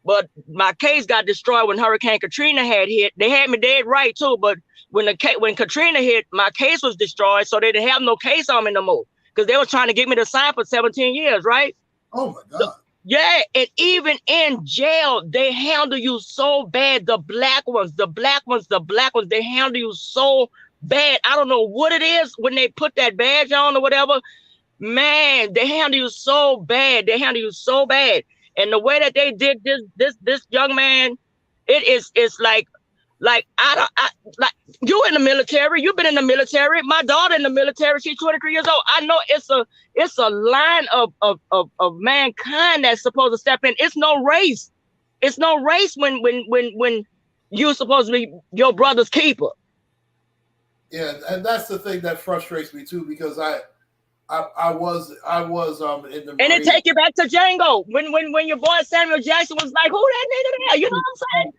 but my case got destroyed when Hurricane Katrina had hit. They had me dead right too, but when Katrina hit, my case was destroyed, so they didn't have no case on me no more because they were trying to get me to sign for 17 years, right? Oh my God. So, yeah, and even in jail, they handle you so bad. The black ones, they handle you so bad. I don't know what it is when they put that badge on or whatever. Man, they handle you so bad. And the way that they did this young man, it's like like you in the military, you've been in the military. My daughter in the military, she's 23 years old. I know it's a line of mankind that's supposed to step in. It's no race. It's no race when you're supposed to be your brother's keeper. Yeah, and that's the thing that frustrates me too, because I was in the Marines. And it take you back to Django when your boy Samuel Jackson was like, who that nigga there? You know what I'm saying?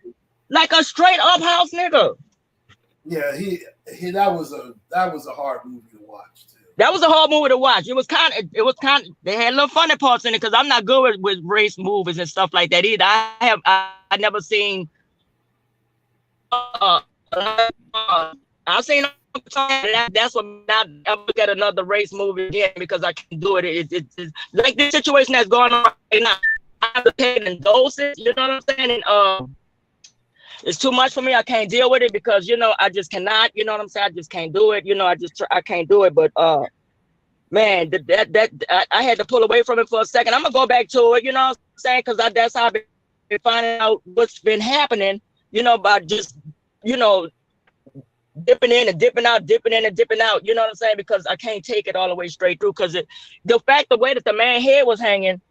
Like a straight up house nigga. Yeah, he that was a hard movie to watch too. That was a hard movie to watch. It was kind of they had little funny parts in it because I'm not good with race movies and stuff like that either. I never seen I've seen that's what not ever look at another race movie again because I can't do it. It's like this situation that's going on right now. I have to take it in doses, you know what I'm saying? And it's too much for me. I can't deal with it because I just cannot. You know what I'm saying? I just can't do it. I can't do it. But man, I had to pull away from it for a second. I'm gonna go back to it. You know what I'm saying? Because that's how I've been finding out what's been happening. By just dipping in and dipping out, dipping in and dipping out. You know what I'm saying? Because I can't take it all the way straight through. Because the way that the man's head was hanging,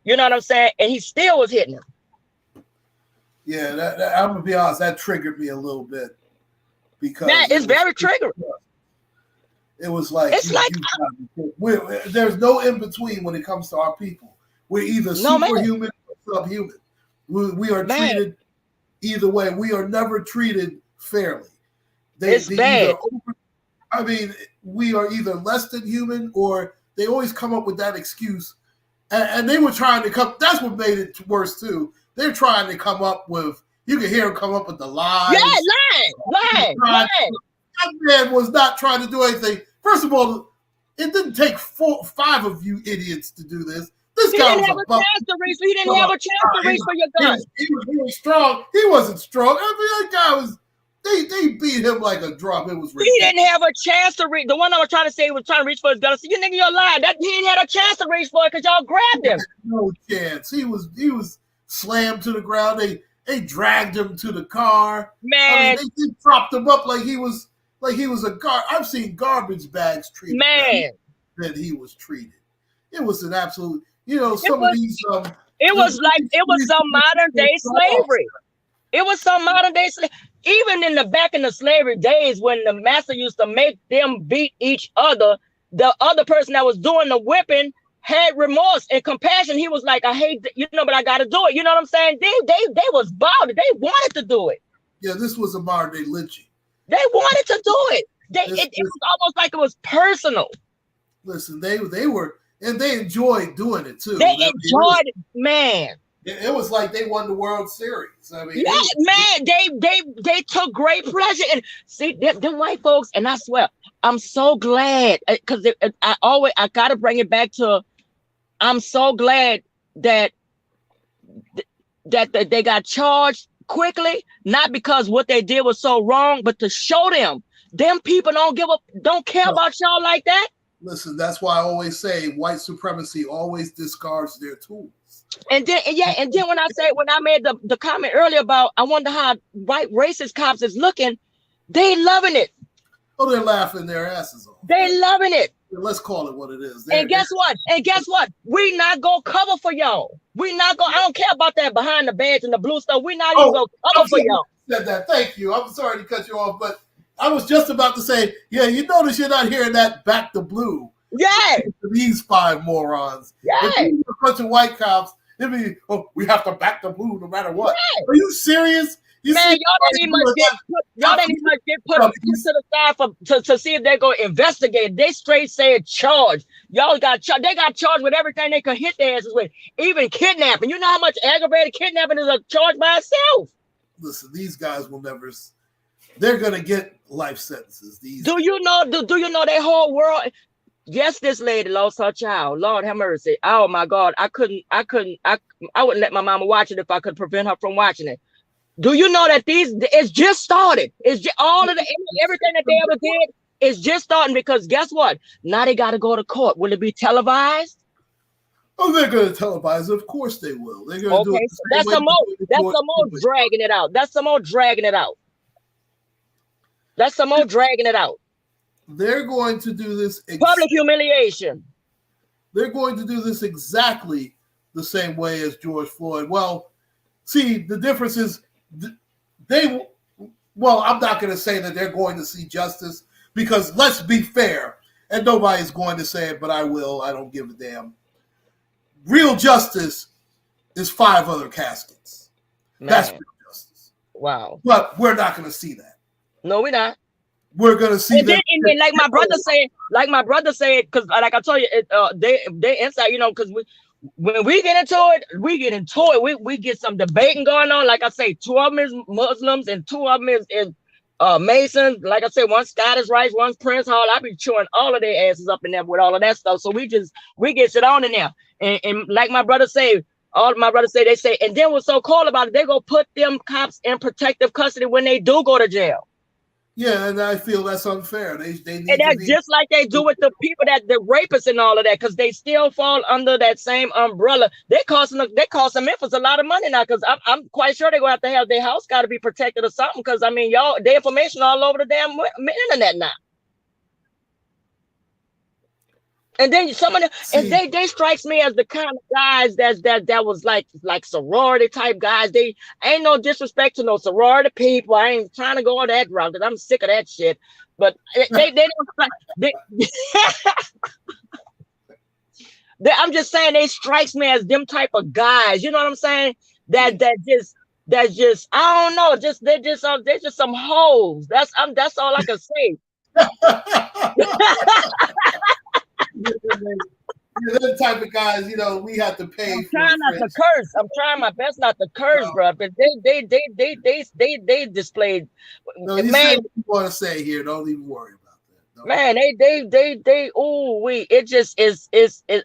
you know what I'm saying, and he still was hitting him. Yeah, I'm gonna be honest. That triggered me a little bit because it's very triggering. It was like there's no in between when it comes to our people. We're either superhuman or subhuman. We are treated either way. We are never treated fairly. It's bad. We are either less than human, or they always come up with that excuse. And they were trying to come. That's what made it worse too. They're trying to come up with. You can hear them come up with the lies. Yeah, lie. That man was not trying to do anything. First of all, it didn't take 5 of you idiots to do this. This guy was a chance to reach. He didn't have a chance to reach for your gun. He was really strong. He wasn't strong. That guy was. They beat him like a drum. It was ridiculous. He didn't have a chance to reach. The one I was trying to say was trying to reach for his gun. I said, "You nigga, you're lying. That he didn't have a chance to reach for it because y'all grabbed him." No chance. He was slammed to the ground. They dragged him to the car. Man, they propped him up like he was a I've seen garbage bags treated than he was treated. It was an absolute. It was some modern day slavery. It was some modern day slavery. Even back in the slavery days when the master used to make them beat each other, the other person that was doing the whipping had remorse and compassion. He was like, I hate, but I got to do it. You know what I'm saying? They was bothered. They wanted to do it. Yeah, this was a modern day lynching. They wanted to do it. It was almost like it was personal. Listen, they were, and they enjoyed doing it too. They enjoyed it, man. It was like they won the World Series. They took great pleasure in. See, them white folks, and I swear, I'm so glad because I gotta bring it back to. I'm so glad that they got charged quickly, not because what they did was so wrong, but to show them people don't care about y'all like that. Listen, that's why I always say white supremacy always discards their tools. And then when I made the comment earlier about I wonder how white racist cops is looking, they loving it. Oh, they're laughing their asses off. They loving it. Let's call it what it is. And guess what? We not gonna cover for y'all. I don't care about that behind the badge and the blue stuff. We not even gonna cover for y'all. Said that. Thank you. I'm sorry to cut you off, but I was just about to say, yeah, you notice you're not hearing that back to blue. Yeah. These 5 morons. Yeah. If a bunch of white cops, it'd be, we have to back the blue no matter what. Yeah. Are you serious? Man, y'all didn't even get put to the side to see if they go investigate. They straight said charge. Y'all they got charged with everything they could hit their asses with, even kidnapping. You know how much aggravated kidnapping is a charge by itself. Listen, these guys will never. They're gonna get life sentences. Do you know their whole world? Yes, this lady lost her child. Lord have mercy. Oh my God, I wouldn't let my mama watch it if I could prevent her from watching it. Do you know that it's just started? It's just everything that they ever did is just starting, because guess what? Now they got to go to court. Will it be televised? Oh, they're going to televise it. Of course they will. They're going to do it. That's some more dragging it out. That's some more dragging it out. They're going to do this. Public humiliation. They're going to do this exactly the same way as George Floyd. Well, see, the difference is I'm not going to say that they're going to see justice, because let's be fair, and nobody's going to say it, but I will. I don't give a damn. Real justice is 5 other caskets. Man. That's real justice. Wow. But we're not going to see that. No, we're not. We're going to see that. And then, like my brother said, because like I told you, they inside, because when we get into it, we get some debating going on. Like I say, 2 of them is Muslims and 2 of them is Masons. Like I said, one Scottish Rites, one's Prince Hall. I be chewing all of their asses up in there with all of that stuff. So we get sit on in there. And like my brother say, all my brothers say, and then what's so cool about it, they go put them cops in protective custody when they do go to jail. Yeah, and I feel that's unfair. They need, and that's just like they do with the people the rapists and all of that, because they still fall under that same umbrella. They cost Memphis a lot of money now, because I'm quite sure they're gonna have to have their house got to be protected or something, because I mean, y'all, their information all over the damn internet now. And then some of them, and they strikes me as the kind of guys that was like sorority type guys. They ain't no disrespect to no sorority people. I ain't trying to go on that route, because I'm sick of that shit. But they I'm just saying, they strikes me as them type of guys. You know what I'm saying? That just I don't know. They're just some hoes. That's all I can say. Them type of guys, we have to pay. I'm trying not to curse. I'm trying my best not to curse, bro. But they displayed. No, you say what you want to say here. Don't even worry about that. Man, they. Oh, it just is.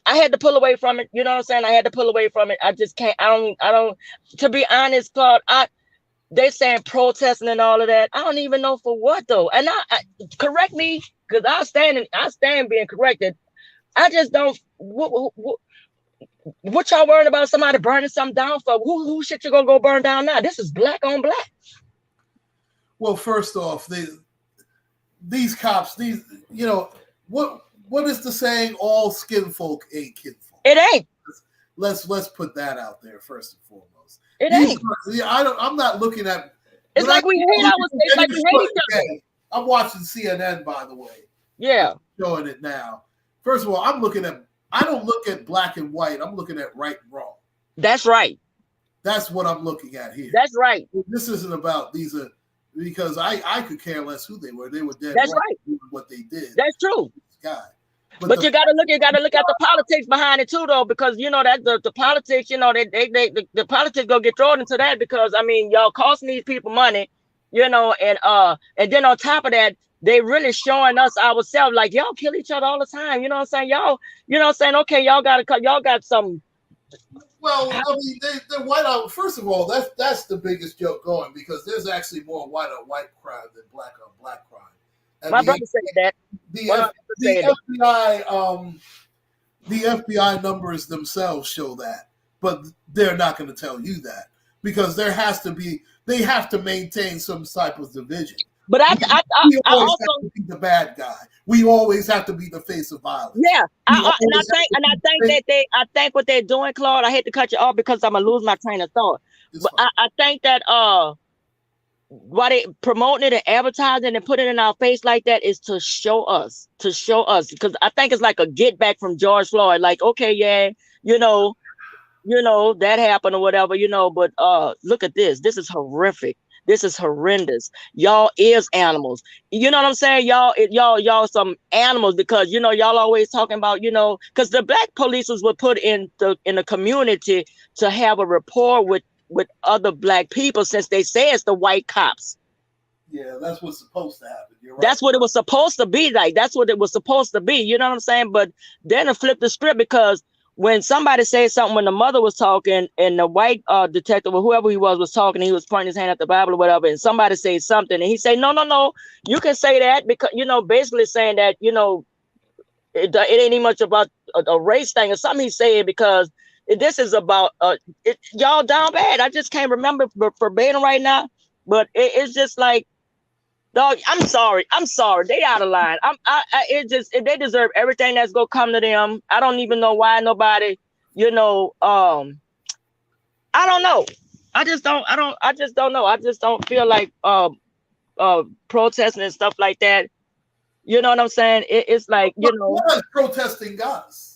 I had to pull away from it. You know what I'm saying? I had to pull away from it. I just can't. I don't. To be honest, Claude, they saying protesting and all of that. I don't even know for what though. And I correct me, because I stand being corrected. I just don't. What y'all worried about somebody burning something down for? Who shit you gonna go burn down now? This is black on black. Well, first off, these cops, what is the saying? All skin folk ain't kinfolk. It ain't. Let's put that out there first and foremost. It ain't. I'm not looking at. It's like we hate each other. I'm watching CNN, by the way. Yeah. Showing it now. First of all, I don't look at black and white. I'm looking at right and wrong. That's right. That's what I'm looking at here. That's right. This isn't about because I could care less who they were. They were dead. That's right. Doing what they did. That's true. Guy. But you gotta look at the politics behind it too, though, because that the politics, the politics gonna get thrown into that, because I mean, y'all costing these people money, and then on top of that, they really showing us ourselves like y'all kill each other all the time. You know what I'm saying? Y'all, okay, y'all got some. Well, I mean, the white out. First of all, that's the biggest joke going, because there's actually more white on white crime than black on black crime. And my brother said that. The FBI numbers themselves show that, but they're not going to tell you that, because they have to maintain some type of division. But I also have to be the bad guy. We always have to be the face of violence. Yeah, I think what they're doing, Claude. I hate to cut you off because I'm gonna lose my train of thought. But I think that why they promoting it and advertising and putting it in our face like that is to show us, because I think it's like a get back from George Floyd. Like, okay, yeah, that happened or whatever, but look at this. This is horrific. This is horrendous. Y'all is animals. You know what I'm saying? Y'all some animals, because y'all always talking about, because the black police were put in the community to have a rapport with other black people, since they say it's the white cops. Yeah, that's what's supposed to happen. You're right. That's what it was supposed to be like. That's what it was supposed to be. You know what I'm saying? But then it flipped the script, because when somebody said something, when the mother was talking and the white detective or whoever he was talking, he was pointing his hand at the Bible or whatever, and somebody said something, and he said, no, you can say that, because, basically saying that, it ain't even much about a race thing or something he's saying, because this is about, y'all down bad. I just can't remember verbatim right now, but it's just like, dog, I'm sorry. They out of line. They deserve everything that's gonna come to them. I don't even know why nobody, I don't know. I just don't know. I just don't feel like protesting and stuff like that. You know what I'm saying? It's like, what is protesting guys?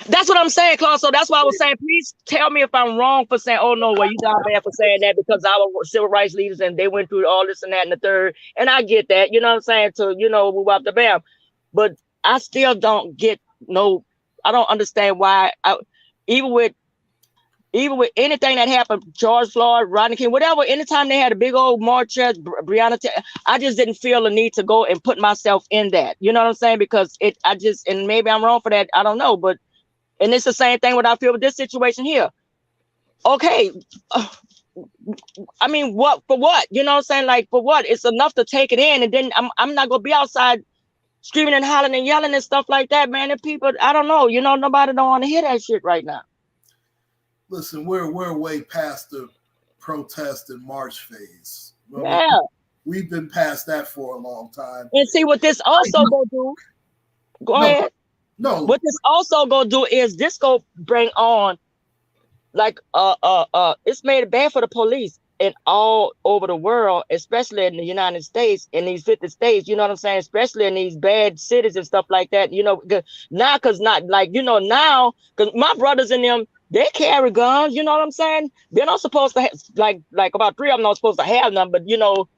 That's what I'm saying, Claude. So that's why I was saying, please tell me if I'm wrong for saying, oh no, well, you down bad for saying that, because our civil rights leaders and they went through all this and that and the third. And I get that, you know what I'm saying, to, move up the bam. But I still don't get I don't understand why, even with anything that happened, George Floyd, Rodney King, whatever, anytime they had a big old march, Breonna, I just didn't feel the need to go and put myself in that. You know what I'm saying? Because and maybe I'm wrong for that. I don't know, but. And it's the same thing what I feel with this situation here. Okay. I mean, what for what? You know what I'm saying? Like, for what? It's enough to take it in. And then I'm not going to be outside screaming and hollering and yelling and stuff like that, man. And people, I don't know. Nobody don't want to hear that shit right now. Listen, we're way past the protest and march phase. Yeah. We've been past that for a long time. And see what this also going to do. Go ahead. No. What this also gonna do is this go bring on, like, it's made it bad for the police in all over the world, especially in the United States, in these 50 states. You know what I'm saying? Especially in these bad cities and stuff like that. Now, because my brothers and them, they carry guns. You know what I'm saying? They're not supposed to have, like about 3 of them not supposed to have none, but you know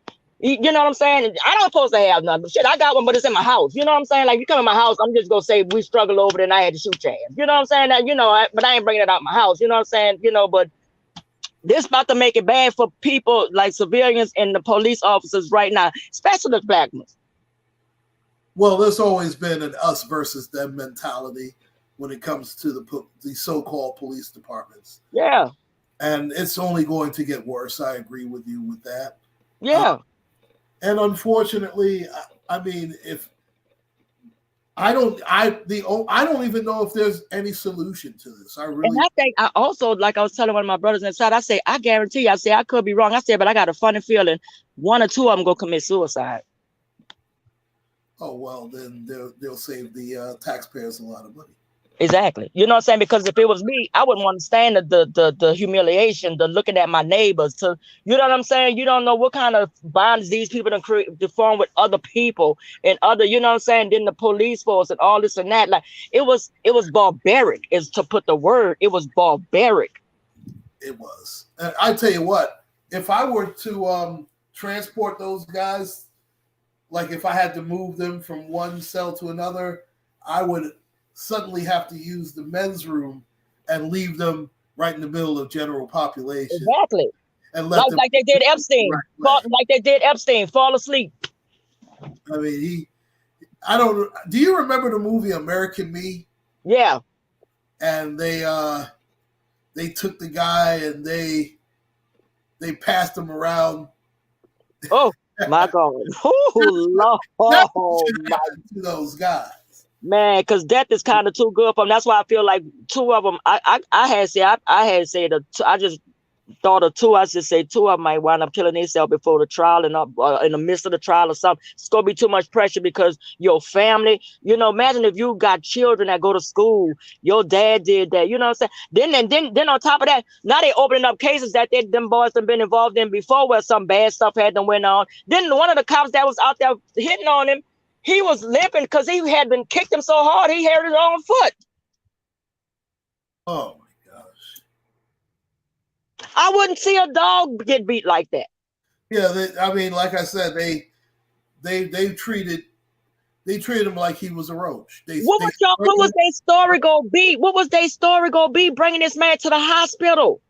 what I'm saying? I don't supposed to have none, but shit, I got one, but it's in my house. You know what I'm saying? Like, you come in my house, I'm just gonna say we struggled over it and I had to shoot your ass. You know what I'm saying? That, but I ain't bringing it out my house. You know what I'm saying? But this about to make it bad for people like civilians and the police officers right now, especially the black ones. Well, there's always been an us versus them mentality when it comes to the so-called police departments. Yeah. And it's only going to get worse. I agree with you with that. Yeah. And unfortunately, I mean, I don't even know if there's any solution to this. And I think I also, like I was telling one of my brothers inside, I say, I guarantee you, I say, I could be wrong. I said, but I got a funny feeling 1 or 2 of them go commit suicide. Oh, well, then they'll save the taxpayers a lot of money. Exactly. You know what I'm saying? Because if it was me, I wouldn't want to stand the humiliation, the looking at my neighbors. You know what I'm saying? You don't know what kind of bonds these people to form with other people and other, you know what I'm saying? Then the police force and all this and that. Like, it was barbaric, is to put the word. It was barbaric. It was. And I tell you what, if I were to transport those guys, like if I had to move them from one cell to another, I would suddenly have to use the men's room and leave them right in the middle of general population. Exactly. And like they did Epstein. Like they did Epstein, fall asleep. I mean, do you remember the movie American Me? Yeah. And they took the guy and they passed him around. Oh my God. Oh Lord. To those guys. Man, because death is kind of too good for them. That's why I feel like 2 of them. I just thought of 2. I just say 2 of them might wind up killing themselves before the trial and in the midst of the trial or something. It's gonna be too much pressure because your family. Imagine if you got children that go to school. Your dad did that. You know what I'm saying? Then on top of that, now they opening up cases that them boys have been involved in before, where some bad stuff had them went on. Then one of the cops that was out there hitting on him, he was limping because he had been kicked him so hard he hurt his own foot. Oh my gosh. I wouldn't see a dog get beat like that. Yeah, I mean, like I said, they treated him like he was a roach. What was their story gonna be? What was their story gonna be bringing this man to the hospital?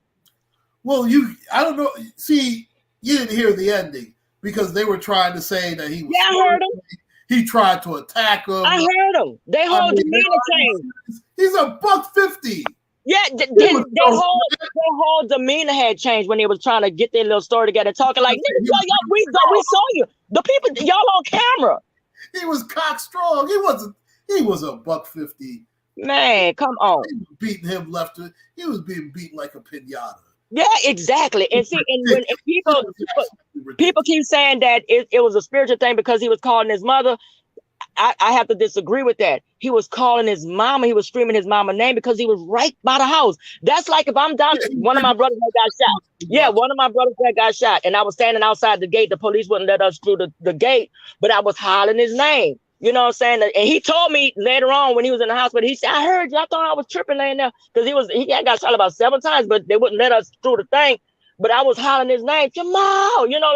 Well, I don't know. See, you didn't hear the ending because they were trying to say that he was. Yeah, I heard him. He tried to attack him. I heard him. They whole demeanor changed. He's $150. Yeah, their whole demeanor had changed when they was trying to get their little story together, talking like, nigga, we saw you. The people, y'all on camera. He was cock strong. He was $150. Man, come on. He was beating him left. He was being beaten like a pinata. Yeah, exactly. And see, and people keep saying that it was a spiritual thing because he was calling his mother. I have to disagree with that. He was calling his mama. He was screaming his mama's name because he was right by the house. That's like if I'm down, one of my brothers that got shot. Yeah, one of my brothers that got shot. And I was standing outside the gate. The police wouldn't let us through the gate, but I was hollering his name. You know what I'm saying? And he told me later on when he was in the hospital, he said, I heard you. I thought I was tripping laying there because he got shot about 7 times, but they wouldn't let us through the thing. But I was hollering his name, Jamal, you know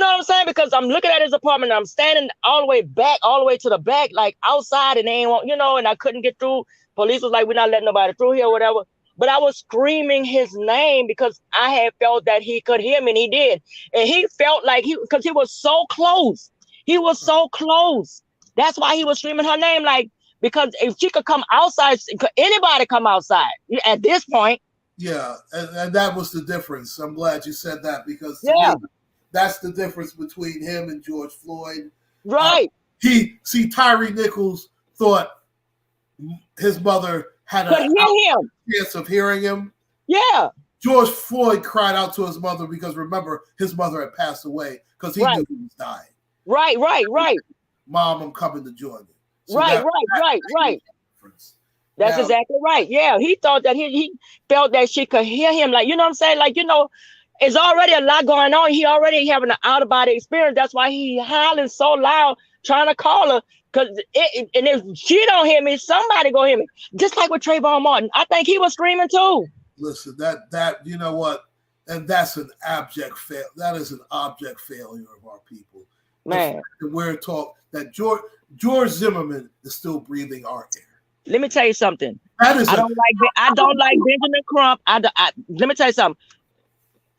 what I'm saying? Because I'm looking at his apartment and I'm standing all the way to the back, like outside, and they ain't want, and I couldn't get through. Police was like, we're not letting nobody through here or whatever. But I was screaming his name because I had felt that he could hear me, and he did. And he felt like because he was so close. He was so close. That's why he was screaming her name, like, because if she could come outside, could anybody come outside at this point? Yeah, and that was the difference. I'm glad you said that because that's the difference between him and George Floyd. Right. Tyre Nichols thought his mother had a chance of hearing him. Yeah. George Floyd cried out to his mother because, remember, his mother had passed away because he knew he was dying. Right. Mom, I'm coming to join you. So right. That's exactly right. Yeah, he thought that he felt that she could hear him. Like, you know what I'm saying? Like, it's already a lot going on. He already having an out-of-body experience. That's why he hollering so loud, trying to call her. And if she don't hear me, somebody gonna hear me. Just like with Trayvon Martin. I think he was screaming too. Listen, that you know what? And that's an abject fail. That is an object failure of our people. Man. We're taught that George Zimmerman is still breathing our air. Let me tell you something. I don't like Benjamin Crump. Let me tell you something.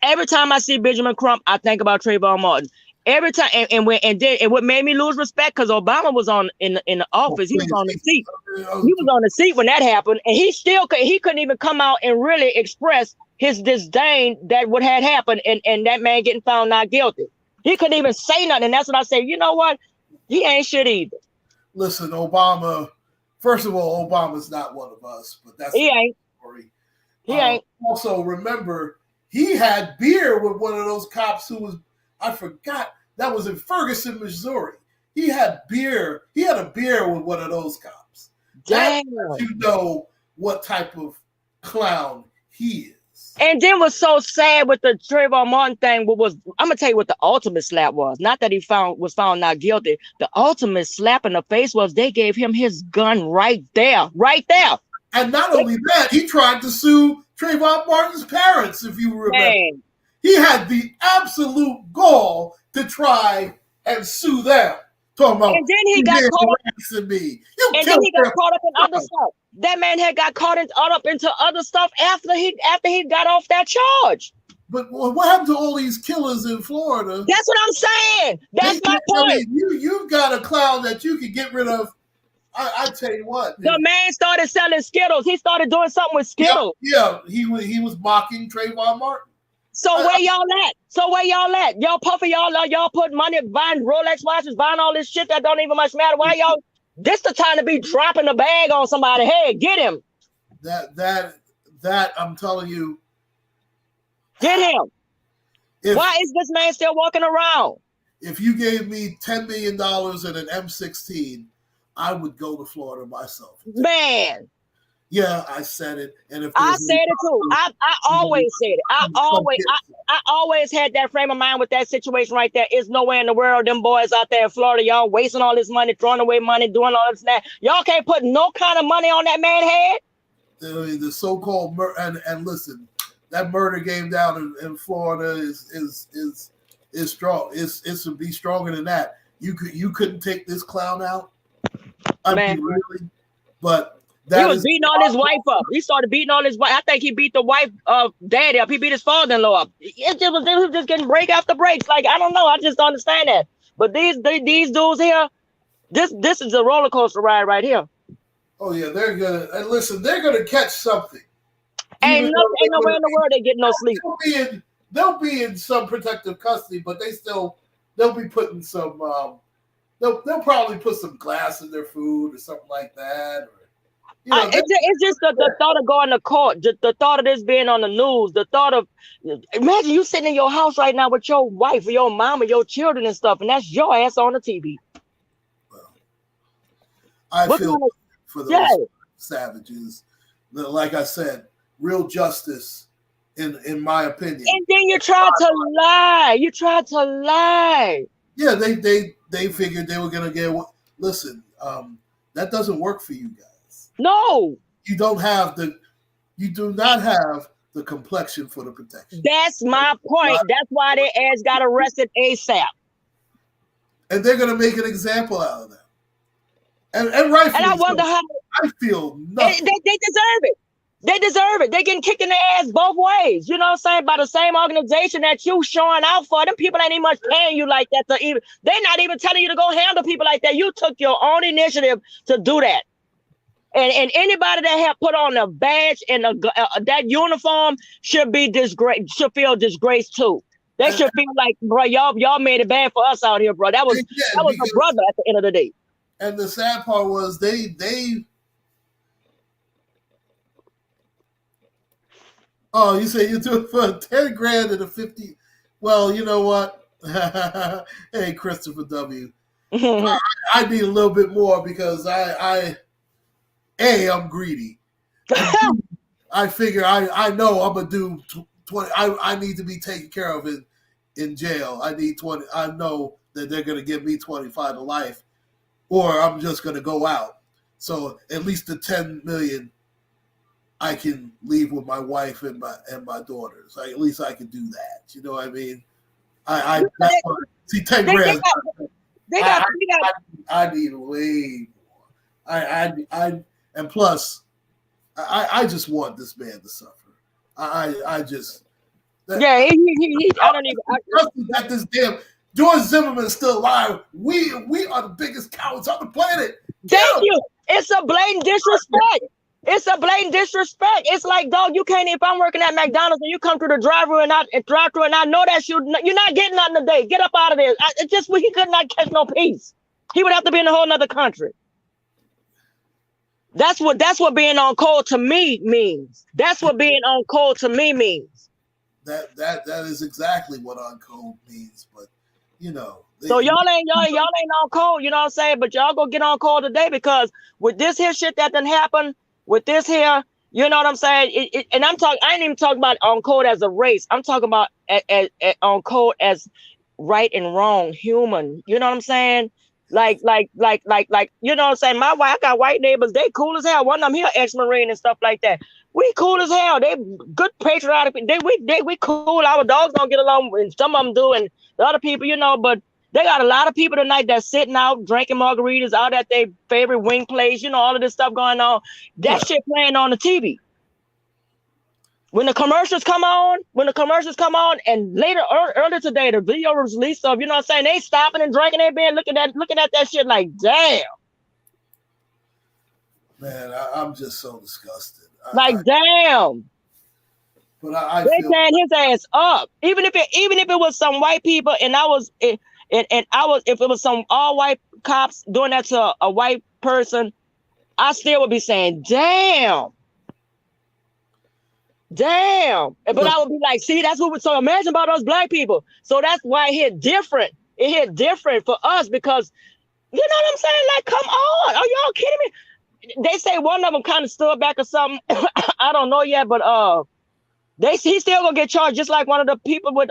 Every time I see Benjamin Crump, I think about Trayvon Martin. Every time, and what made me lose respect because Obama was in the office. He was on the seat. He was on the seat when that happened, and he couldn't even come out and really express his disdain that what had happened, and that man getting found not guilty. He couldn't even say nothing, and that's what I say. You know what? He ain't shit either. Listen, Obama. First of all, Obama's not one of us, but that's he ain't. Story. He ain't. Also, remember, he had beer with one of those cops who was, I forgot, that was in Ferguson, Missouri. He had beer. He had a beer with one of those cops. Damn. You know what type of clown he is. And then what's so sad with the Trayvon Martin thing, I'm gonna tell you what the ultimate slap was. Not that he was found not guilty. The ultimate slap in the face was they gave him his gun right there. And not only that, he tried to sue Trayvon Martin's parents, if you remember. Man. He had the absolute gall to try and sue them. Talking about, and then he got caught up me. And then he got caught up in other stuff. That man had got caught up into other stuff after he got off that charge. But what happened to all these killers in Florida? That's what I'm saying. That's my point. I mean, you've got a clown that you could get rid of. I tell you what. The man started selling Skittles. He started doing something with Skittles. Yeah, he was mocking Trayvon Martin. So where y'all at? Y'all puffing y'all put money buying Rolex watches, buying all this shit that don't even much matter. Why y'all? This the time to be dropping a bag on somebody's head. Get him. That I'm telling you. Get him. Why is this man still walking around? If you gave me $10 million and an M16, I would go to Florida myself. Man. Yeah, I said it. And if I said it too. I always said it. I always had that frame of mind with that situation right there. It's nowhere in the world them boys out there in Florida, y'all wasting all this money, throwing away money, doing all this and that. Y'all can't put no kind of money on that man's head. The so-called and listen, that murder game down in Florida is is strong. It's to be stronger than that. You couldn't take this clown out. I mean, really, but. He was beating all his wife up. He started beating all his wife. I think he beat the wife of daddy up. He beat his father-in-law up. It was just getting break after breaks. Like, I don't know. I just don't understand that. But these dudes here, this is a roller coaster ride right here. Oh yeah, they're gonna listen. They're gonna catch something. Ain't nowhere in the world they get no sleep. They'll be in some protective custody, but they'll be putting some. They'll probably put some glass in their food or something like that. It's just the thought of going to court, the thought of this being on the news, the thought of, imagine you sitting in your house right now with your wife or your mom or your children and stuff, and that's your ass on the TV. Well, I feel for those savages. Like I said, real justice, in my opinion. And then you tried to lie. Yeah, they figured they were gonna get. Listen, that doesn't work for you guys. No, you do not have the complexion for the protection. That's my point. That's why their ass got arrested ASAP. And they're going to make an example out of them. And rightfully, and I wonder how I feel nothing. They deserve it. They deserve it. They getting kicked in the ass both ways. You know what I'm saying? By the same organization that you showing out for. Them people ain't even much paying you like that to even. They're not even telling you to go handle people like that. You took your own initiative to do that. And anybody that have put on a badge and that uniform should be disgraced. Should feel disgraced too. They should feel like, bro, y'all made it bad for us out here, bro. That was a brother at the end of the day. And the sad part was they. Oh, you say you do it for 10 grand and a 50. Well, you know what? Hey, Christopher W. I need a little bit more because I'm greedy. I figure I know I'm gonna do 20. I need to be taken care of in jail. I need 20. I know that they're gonna give me 25 to life, or I'm just gonna go out. So at least the 10 million, I can leave with my wife and my daughters. At least I can do that. You know what I mean? See 10 grand. I need way more. And plus, I just want this man to suffer. I just. I don't even. That this damn George Zimmerman is still alive. We are the biggest cowards on the planet. Thank you. It's a blatant disrespect. It's like, dog, you can't. If I'm working at McDonald's and you come through the drive-thru and I know that you're not getting nothing today. Get up out of there. He could not catch no peace. He would have to be in a whole nother country. That's what being on call to me means. That's what being on call to me means. That is exactly what on call means. But so y'all ain't on call. You know what I'm saying? But y'all go get on call today because with this here shit that done happened, with this here, you know what I'm saying? And I ain't even talking about on call as a race. I'm talking about on call as right and wrong, human. You know what I'm saying? Like, you know what I'm saying? I got white neighbors. They cool as hell. One of them here, ex-Marine and stuff like that. We cool as hell. They good patriotic. We cool. Our dogs don't get along, and some of them do, and the other people, but they got a lot of people tonight that's sitting out, drinking margaritas out at their favorite wing place, all of this stuff going on. That shit playing on the TV. When the commercials come on, and later, earlier today, the video was released of, they stopping and drinking their beer, looking at that shit like, damn. Man, I'm just so disgusted. Damn. But I they tearing his ass up. Even if it was some white people, if it was some all white cops doing that to a white person, I still would be saying, damn. Damn. But I would be like, see, that's what so imagine about us black people. So that's why it hit different. It hit different for us because, you know what I'm saying? Like, come on. Are y'all kidding me? They say one of them kind of stood back or something. I don't know yet, but he's still gonna get charged just like one of the people with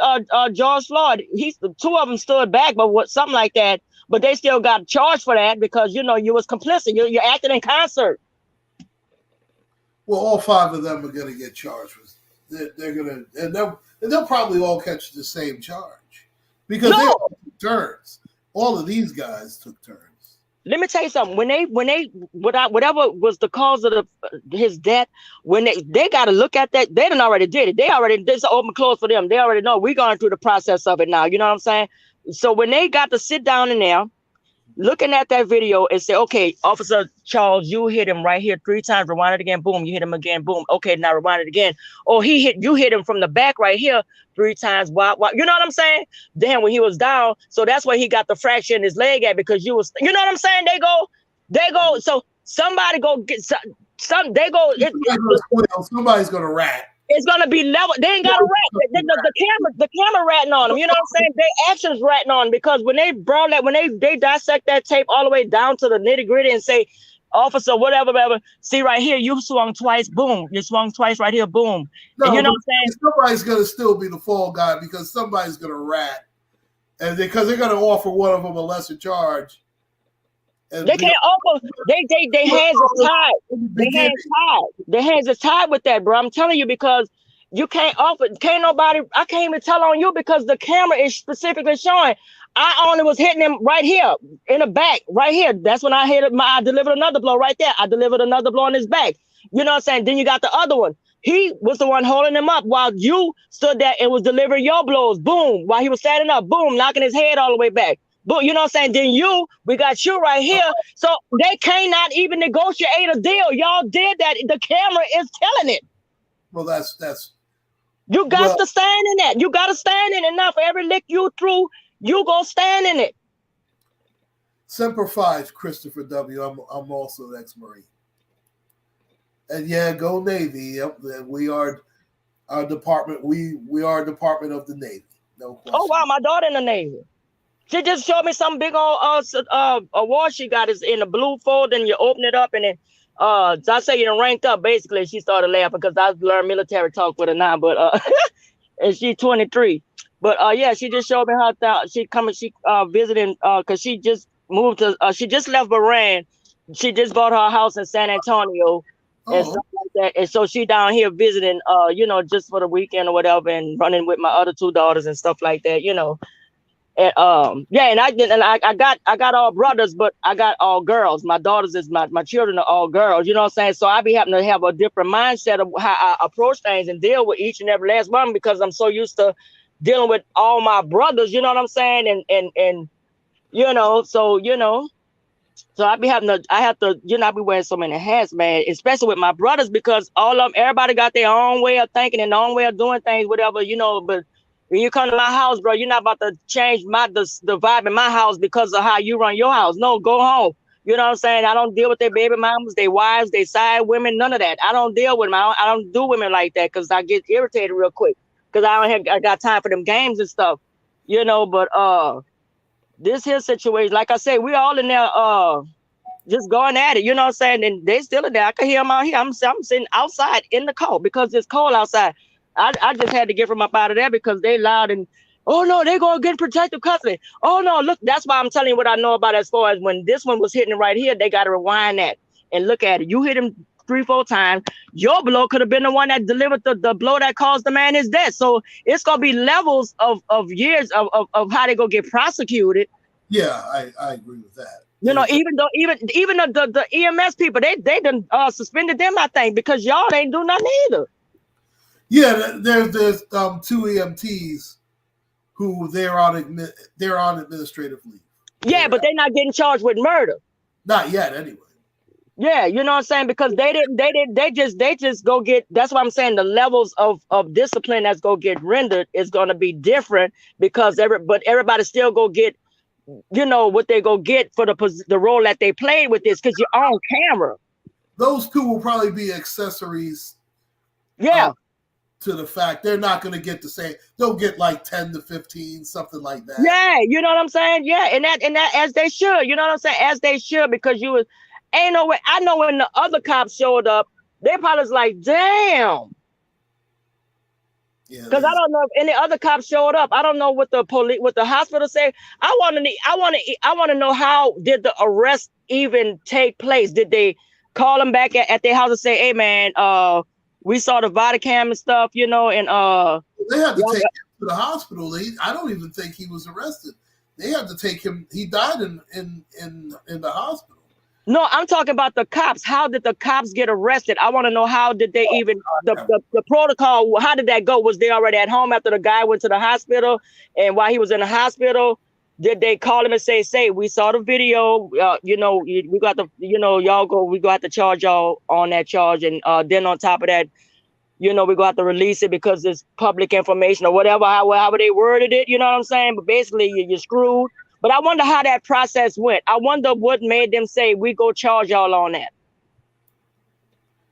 George Floyd. The two of them stood back, but something like that. But they still got charged for that because you was complicit. You're acting in concert. Well, all 5 of them are going to get charged. They're going to, and they'll probably all catch the same charge. Because they all took turns. All of these guys took turns. Let me tell you something. Whatever was the cause of his death, when they got to look at that, they done already did it. This open close for them. They already know we're going through the process of it now. You know what I'm saying? So when they got to sit down in there, looking at that video and say, okay, Officer Charles, you hit him right here 3 times, rewind it again, boom, you hit him again, boom. Okay, now rewind it again. Or you hit him from the back right here 3 times. Why? You know what I'm saying? Then when he was down, so that's where he got the fracture in his leg at, because you know what I'm saying? They go, so somebody go get somebody's gonna rat. It's gonna be level. They ain't got a rat. The camera ratting on them. You know what I'm saying? Their actions ratting on them, because when they brought that, when they dissect that tape all the way down to the nitty gritty and say, officer, whatever, see right here, you swung twice, boom. You swung twice right here, boom. No, and you know what I'm saying? Somebody's gonna still be the fall guy, because somebody's gonna rat, and because they're gonna offer one of them a lesser charge. They can't offer. They hands are tied. Their hands are tied with that, bro. I'm telling you, because you can't offer. Can't nobody. I can't even tell on you, because the camera is specifically showing. I only was hitting him right here in the back, right here. That's when I hit him. I delivered another blow right there. I delivered another blow in his back. You know what I'm saying? Then you got the other one. He was the one holding him up while you stood there and was delivering your blows. Boom. While he was standing up. Boom. Knocking his head all the way back. But you know what I'm saying? Then we got you right here. So they cannot even negotiate a deal. Y'all did that. The camera is telling it. Well, that's you got to stand in that. You got to stand in it. Now for every lick you threw, you go stand in it. Semper Fi, Christopher W. I'm also an ex-Marine. And yeah, go Navy. Yep, we are our department. We are a department of the Navy. No question. Oh wow, my daughter in the Navy. She just showed me some big old award she got is in a blue fold, and you open it up, and then I say you ranked up. Basically, she started laughing because I learned military talk with her now, but and she's 23. But yeah, she just showed me her she visiting because she just moved to she just left Bahrain. She just bought her house in San Antonio and stuff like that. And so she down here visiting just for the weekend or whatever, and running with my other 2 daughters and stuff like that, And and I got all brothers, but I got all girls. My daughters is my children are all girls, you know what I'm saying? So I be having to have a different mindset of how I approach things and deal with each and every last one, because I'm so used to dealing with all my brothers, you know what I'm saying? And so I have to, I be wearing so many hats, man, especially with my brothers, because everybody got their own way of thinking and their own way of doing things, whatever, but when you come to my house, bro, you're not about to change the vibe in my house because of how you run your house. No, go home. You know what I'm saying? I don't deal with their baby mamas, their wives, their side women, none of that. I don't deal with them. I don't do women like that, because I get irritated real quick, because I got time for them games and stuff, but this here situation, like I say, we all in there just going at it, you know what I'm saying? And they still in there. I can hear them out here. I'm sitting outside in the cold because it's cold outside. I just had to get from up out of there because they loud and, oh no, they gonna get protective custody. Oh no, look, that's why I'm telling you what I know about as far as when this one was hitting right here, they got to rewind that and look at it. You hit him 3-4 times. Your blow could have been the one that delivered the blow that caused the man his death. So it's gonna be levels of years of how they gonna get prosecuted. Yeah, I agree with that. Even the EMS people, they done suspended them, I think, because y'all ain't do nothing either. Yeah, there's 2 EMTs who they're on administrative leave. Yeah, but they're not getting charged with murder. Not yet, anyway. Yeah, you know what I'm saying? Because they just go get, that's what I'm saying, the levels of discipline that's go get rendered is gonna be different, because everybody still go get, what they go get for the role that they played with this, because you're on camera. Those 2 will probably be accessories. Yeah. To the fact they're not going to get the same. They'll get like 10 to 15, something like that. Yeah, you know what I'm saying? Yeah, and that as they should. You know what I'm saying? As they should, because ain't no way. I know when the other cops showed up, they probably was like, damn. Yeah. Because I don't know if any other cops showed up. I don't know what the police, what the hospital say. I want to know, how did the arrest even take place? Did they call them back at their house and say, hey man, We saw the body cam and stuff, and they had to take him to the hospital. I don't even think he was arrested. They had to take him. He died in the hospital. No, I'm talking about the cops. How did the cops get arrested? I want to know how did they even the protocol? How did that go? Was they already at home after the guy went to the hospital? And while he was in the hospital, did they call him and say, we saw the video? We got the, y'all go. We got to charge y'all on that charge, and then on top of that, we got to release it because it's public information or whatever. However they worded it, you know what I'm saying? But basically, you're screwed. But I wonder how that process went. I wonder what made them say, we go charge y'all on that.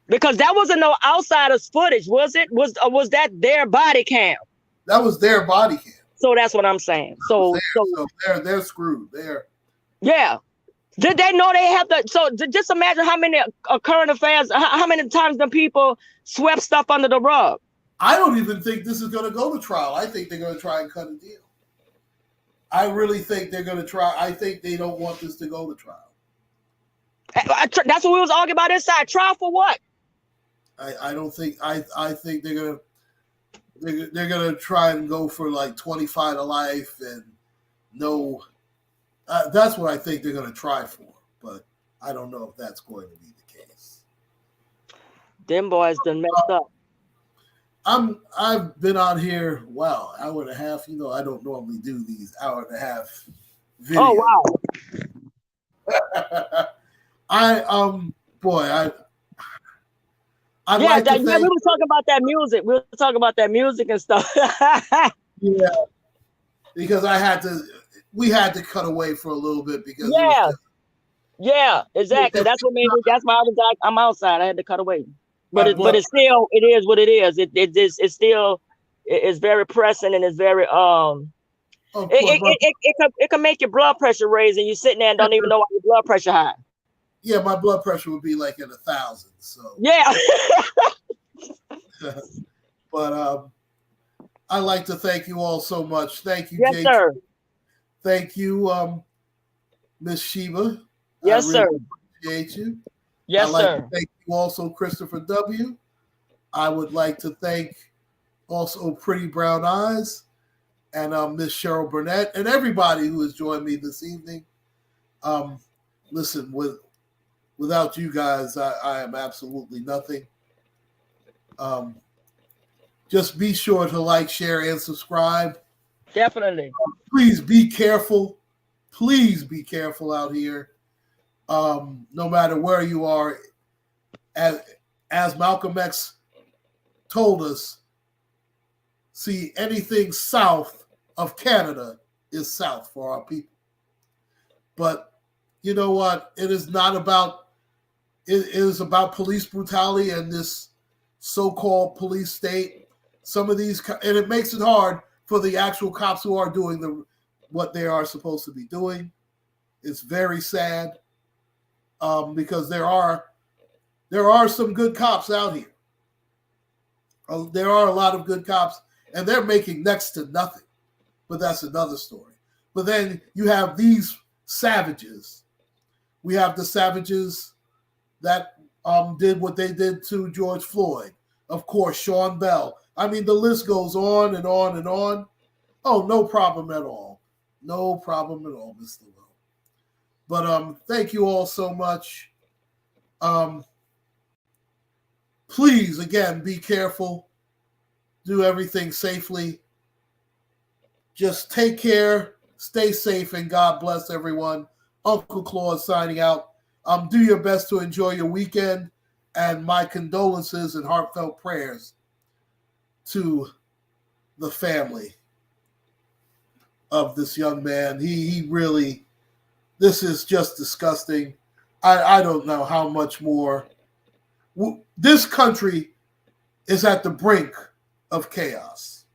Because that wasn't no outsiders footage, was it? Was that their body cam? That was their body cam. So that's what I'm saying. So they're screwed. Yeah. Did they know they have to? So just imagine how many current affairs, how many times the people swept stuff under the rug. I don't even think this is going to go to trial. I think they're going to try and cut a deal. I really think they're going to try. I think they don't want this to go to trial. That's what we was arguing about inside. Trial for what? I don't think. I think they're gonna try and go for like 25 to life and no. That's what I think they're gonna try for, but I don't know if that's going to be the case. Them boys done messed up. I've been on here, hour and a half. I don't normally do these hour and a half videos. Oh wow. I we were talking about that music. We were talking about that music and stuff. Yeah. Because we had to cut away for a little bit because yeah, exactly. That's what made me. That's why I'm outside. I had to cut away. But it's still, it is what it is. It's still, it's very pressing and it's very it can make your blood pressure raise and you're sitting there and don't even know why your blood pressure high. Yeah, my blood pressure would be like at 1,000. So yeah. But I'd like to thank you all so much. Thank you, yes, Jake. sir. Thank you, Miss Sheba. Yes, I really sir. Appreciate you. Yes, I'd like sir. to thank you also, Christopher W. I would like to thank also Pretty Brown Eyes and Miss Cheryl Burnett and everybody who has joined me this evening. Listen, without you guys, I am absolutely nothing. Just be sure to like, share, and subscribe. Definitely. Please be careful. Please be careful out here. No matter where you are, as Malcolm X told us, see, anything south of Canada is south for our people. But you know what? It is about police brutality and this so-called police state. Some of these, and it makes it hard for the actual cops who are doing what they are supposed to be doing. It's very sad because there are some good cops out here. There are a lot of good cops, and they're making next to nothing. But that's another story. But then you have these savages. We have the savages that did what they did to George Floyd. Of course, Sean Bell. I mean, the list goes on and on and on. Oh, no problem at all. No problem at all, Mr. Will. But thank you all so much. Please, again, be careful. Do everything safely. Just take care, stay safe, and God bless everyone. Uncle Claude signing out. Do your best to enjoy your weekend, and my condolences and heartfelt prayers to the family of this young man. He really, this is just disgusting. I don't know how much more. This country is at the brink of chaos.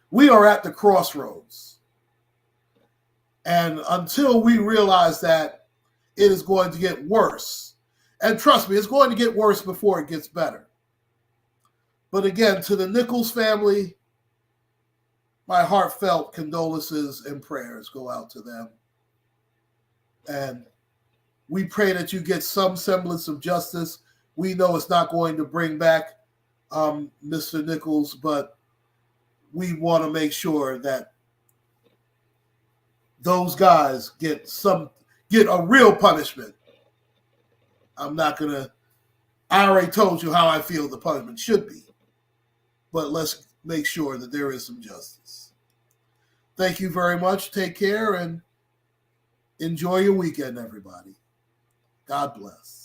We are at the crossroads. And until we realize that, it is going to get worse. And trust me, it's going to get worse before it gets better. But again, to the Nichols family, my heartfelt condolences and prayers go out to them. And we pray that you get some semblance of justice We know it's not going to bring back Mr. Nichols, but we want to make sure that those guys get a real punishment. I already told you how I feel the punishment should be, but let's make sure that there is some justice. Thank you very much. Take care and enjoy your weekend, everybody. God bless.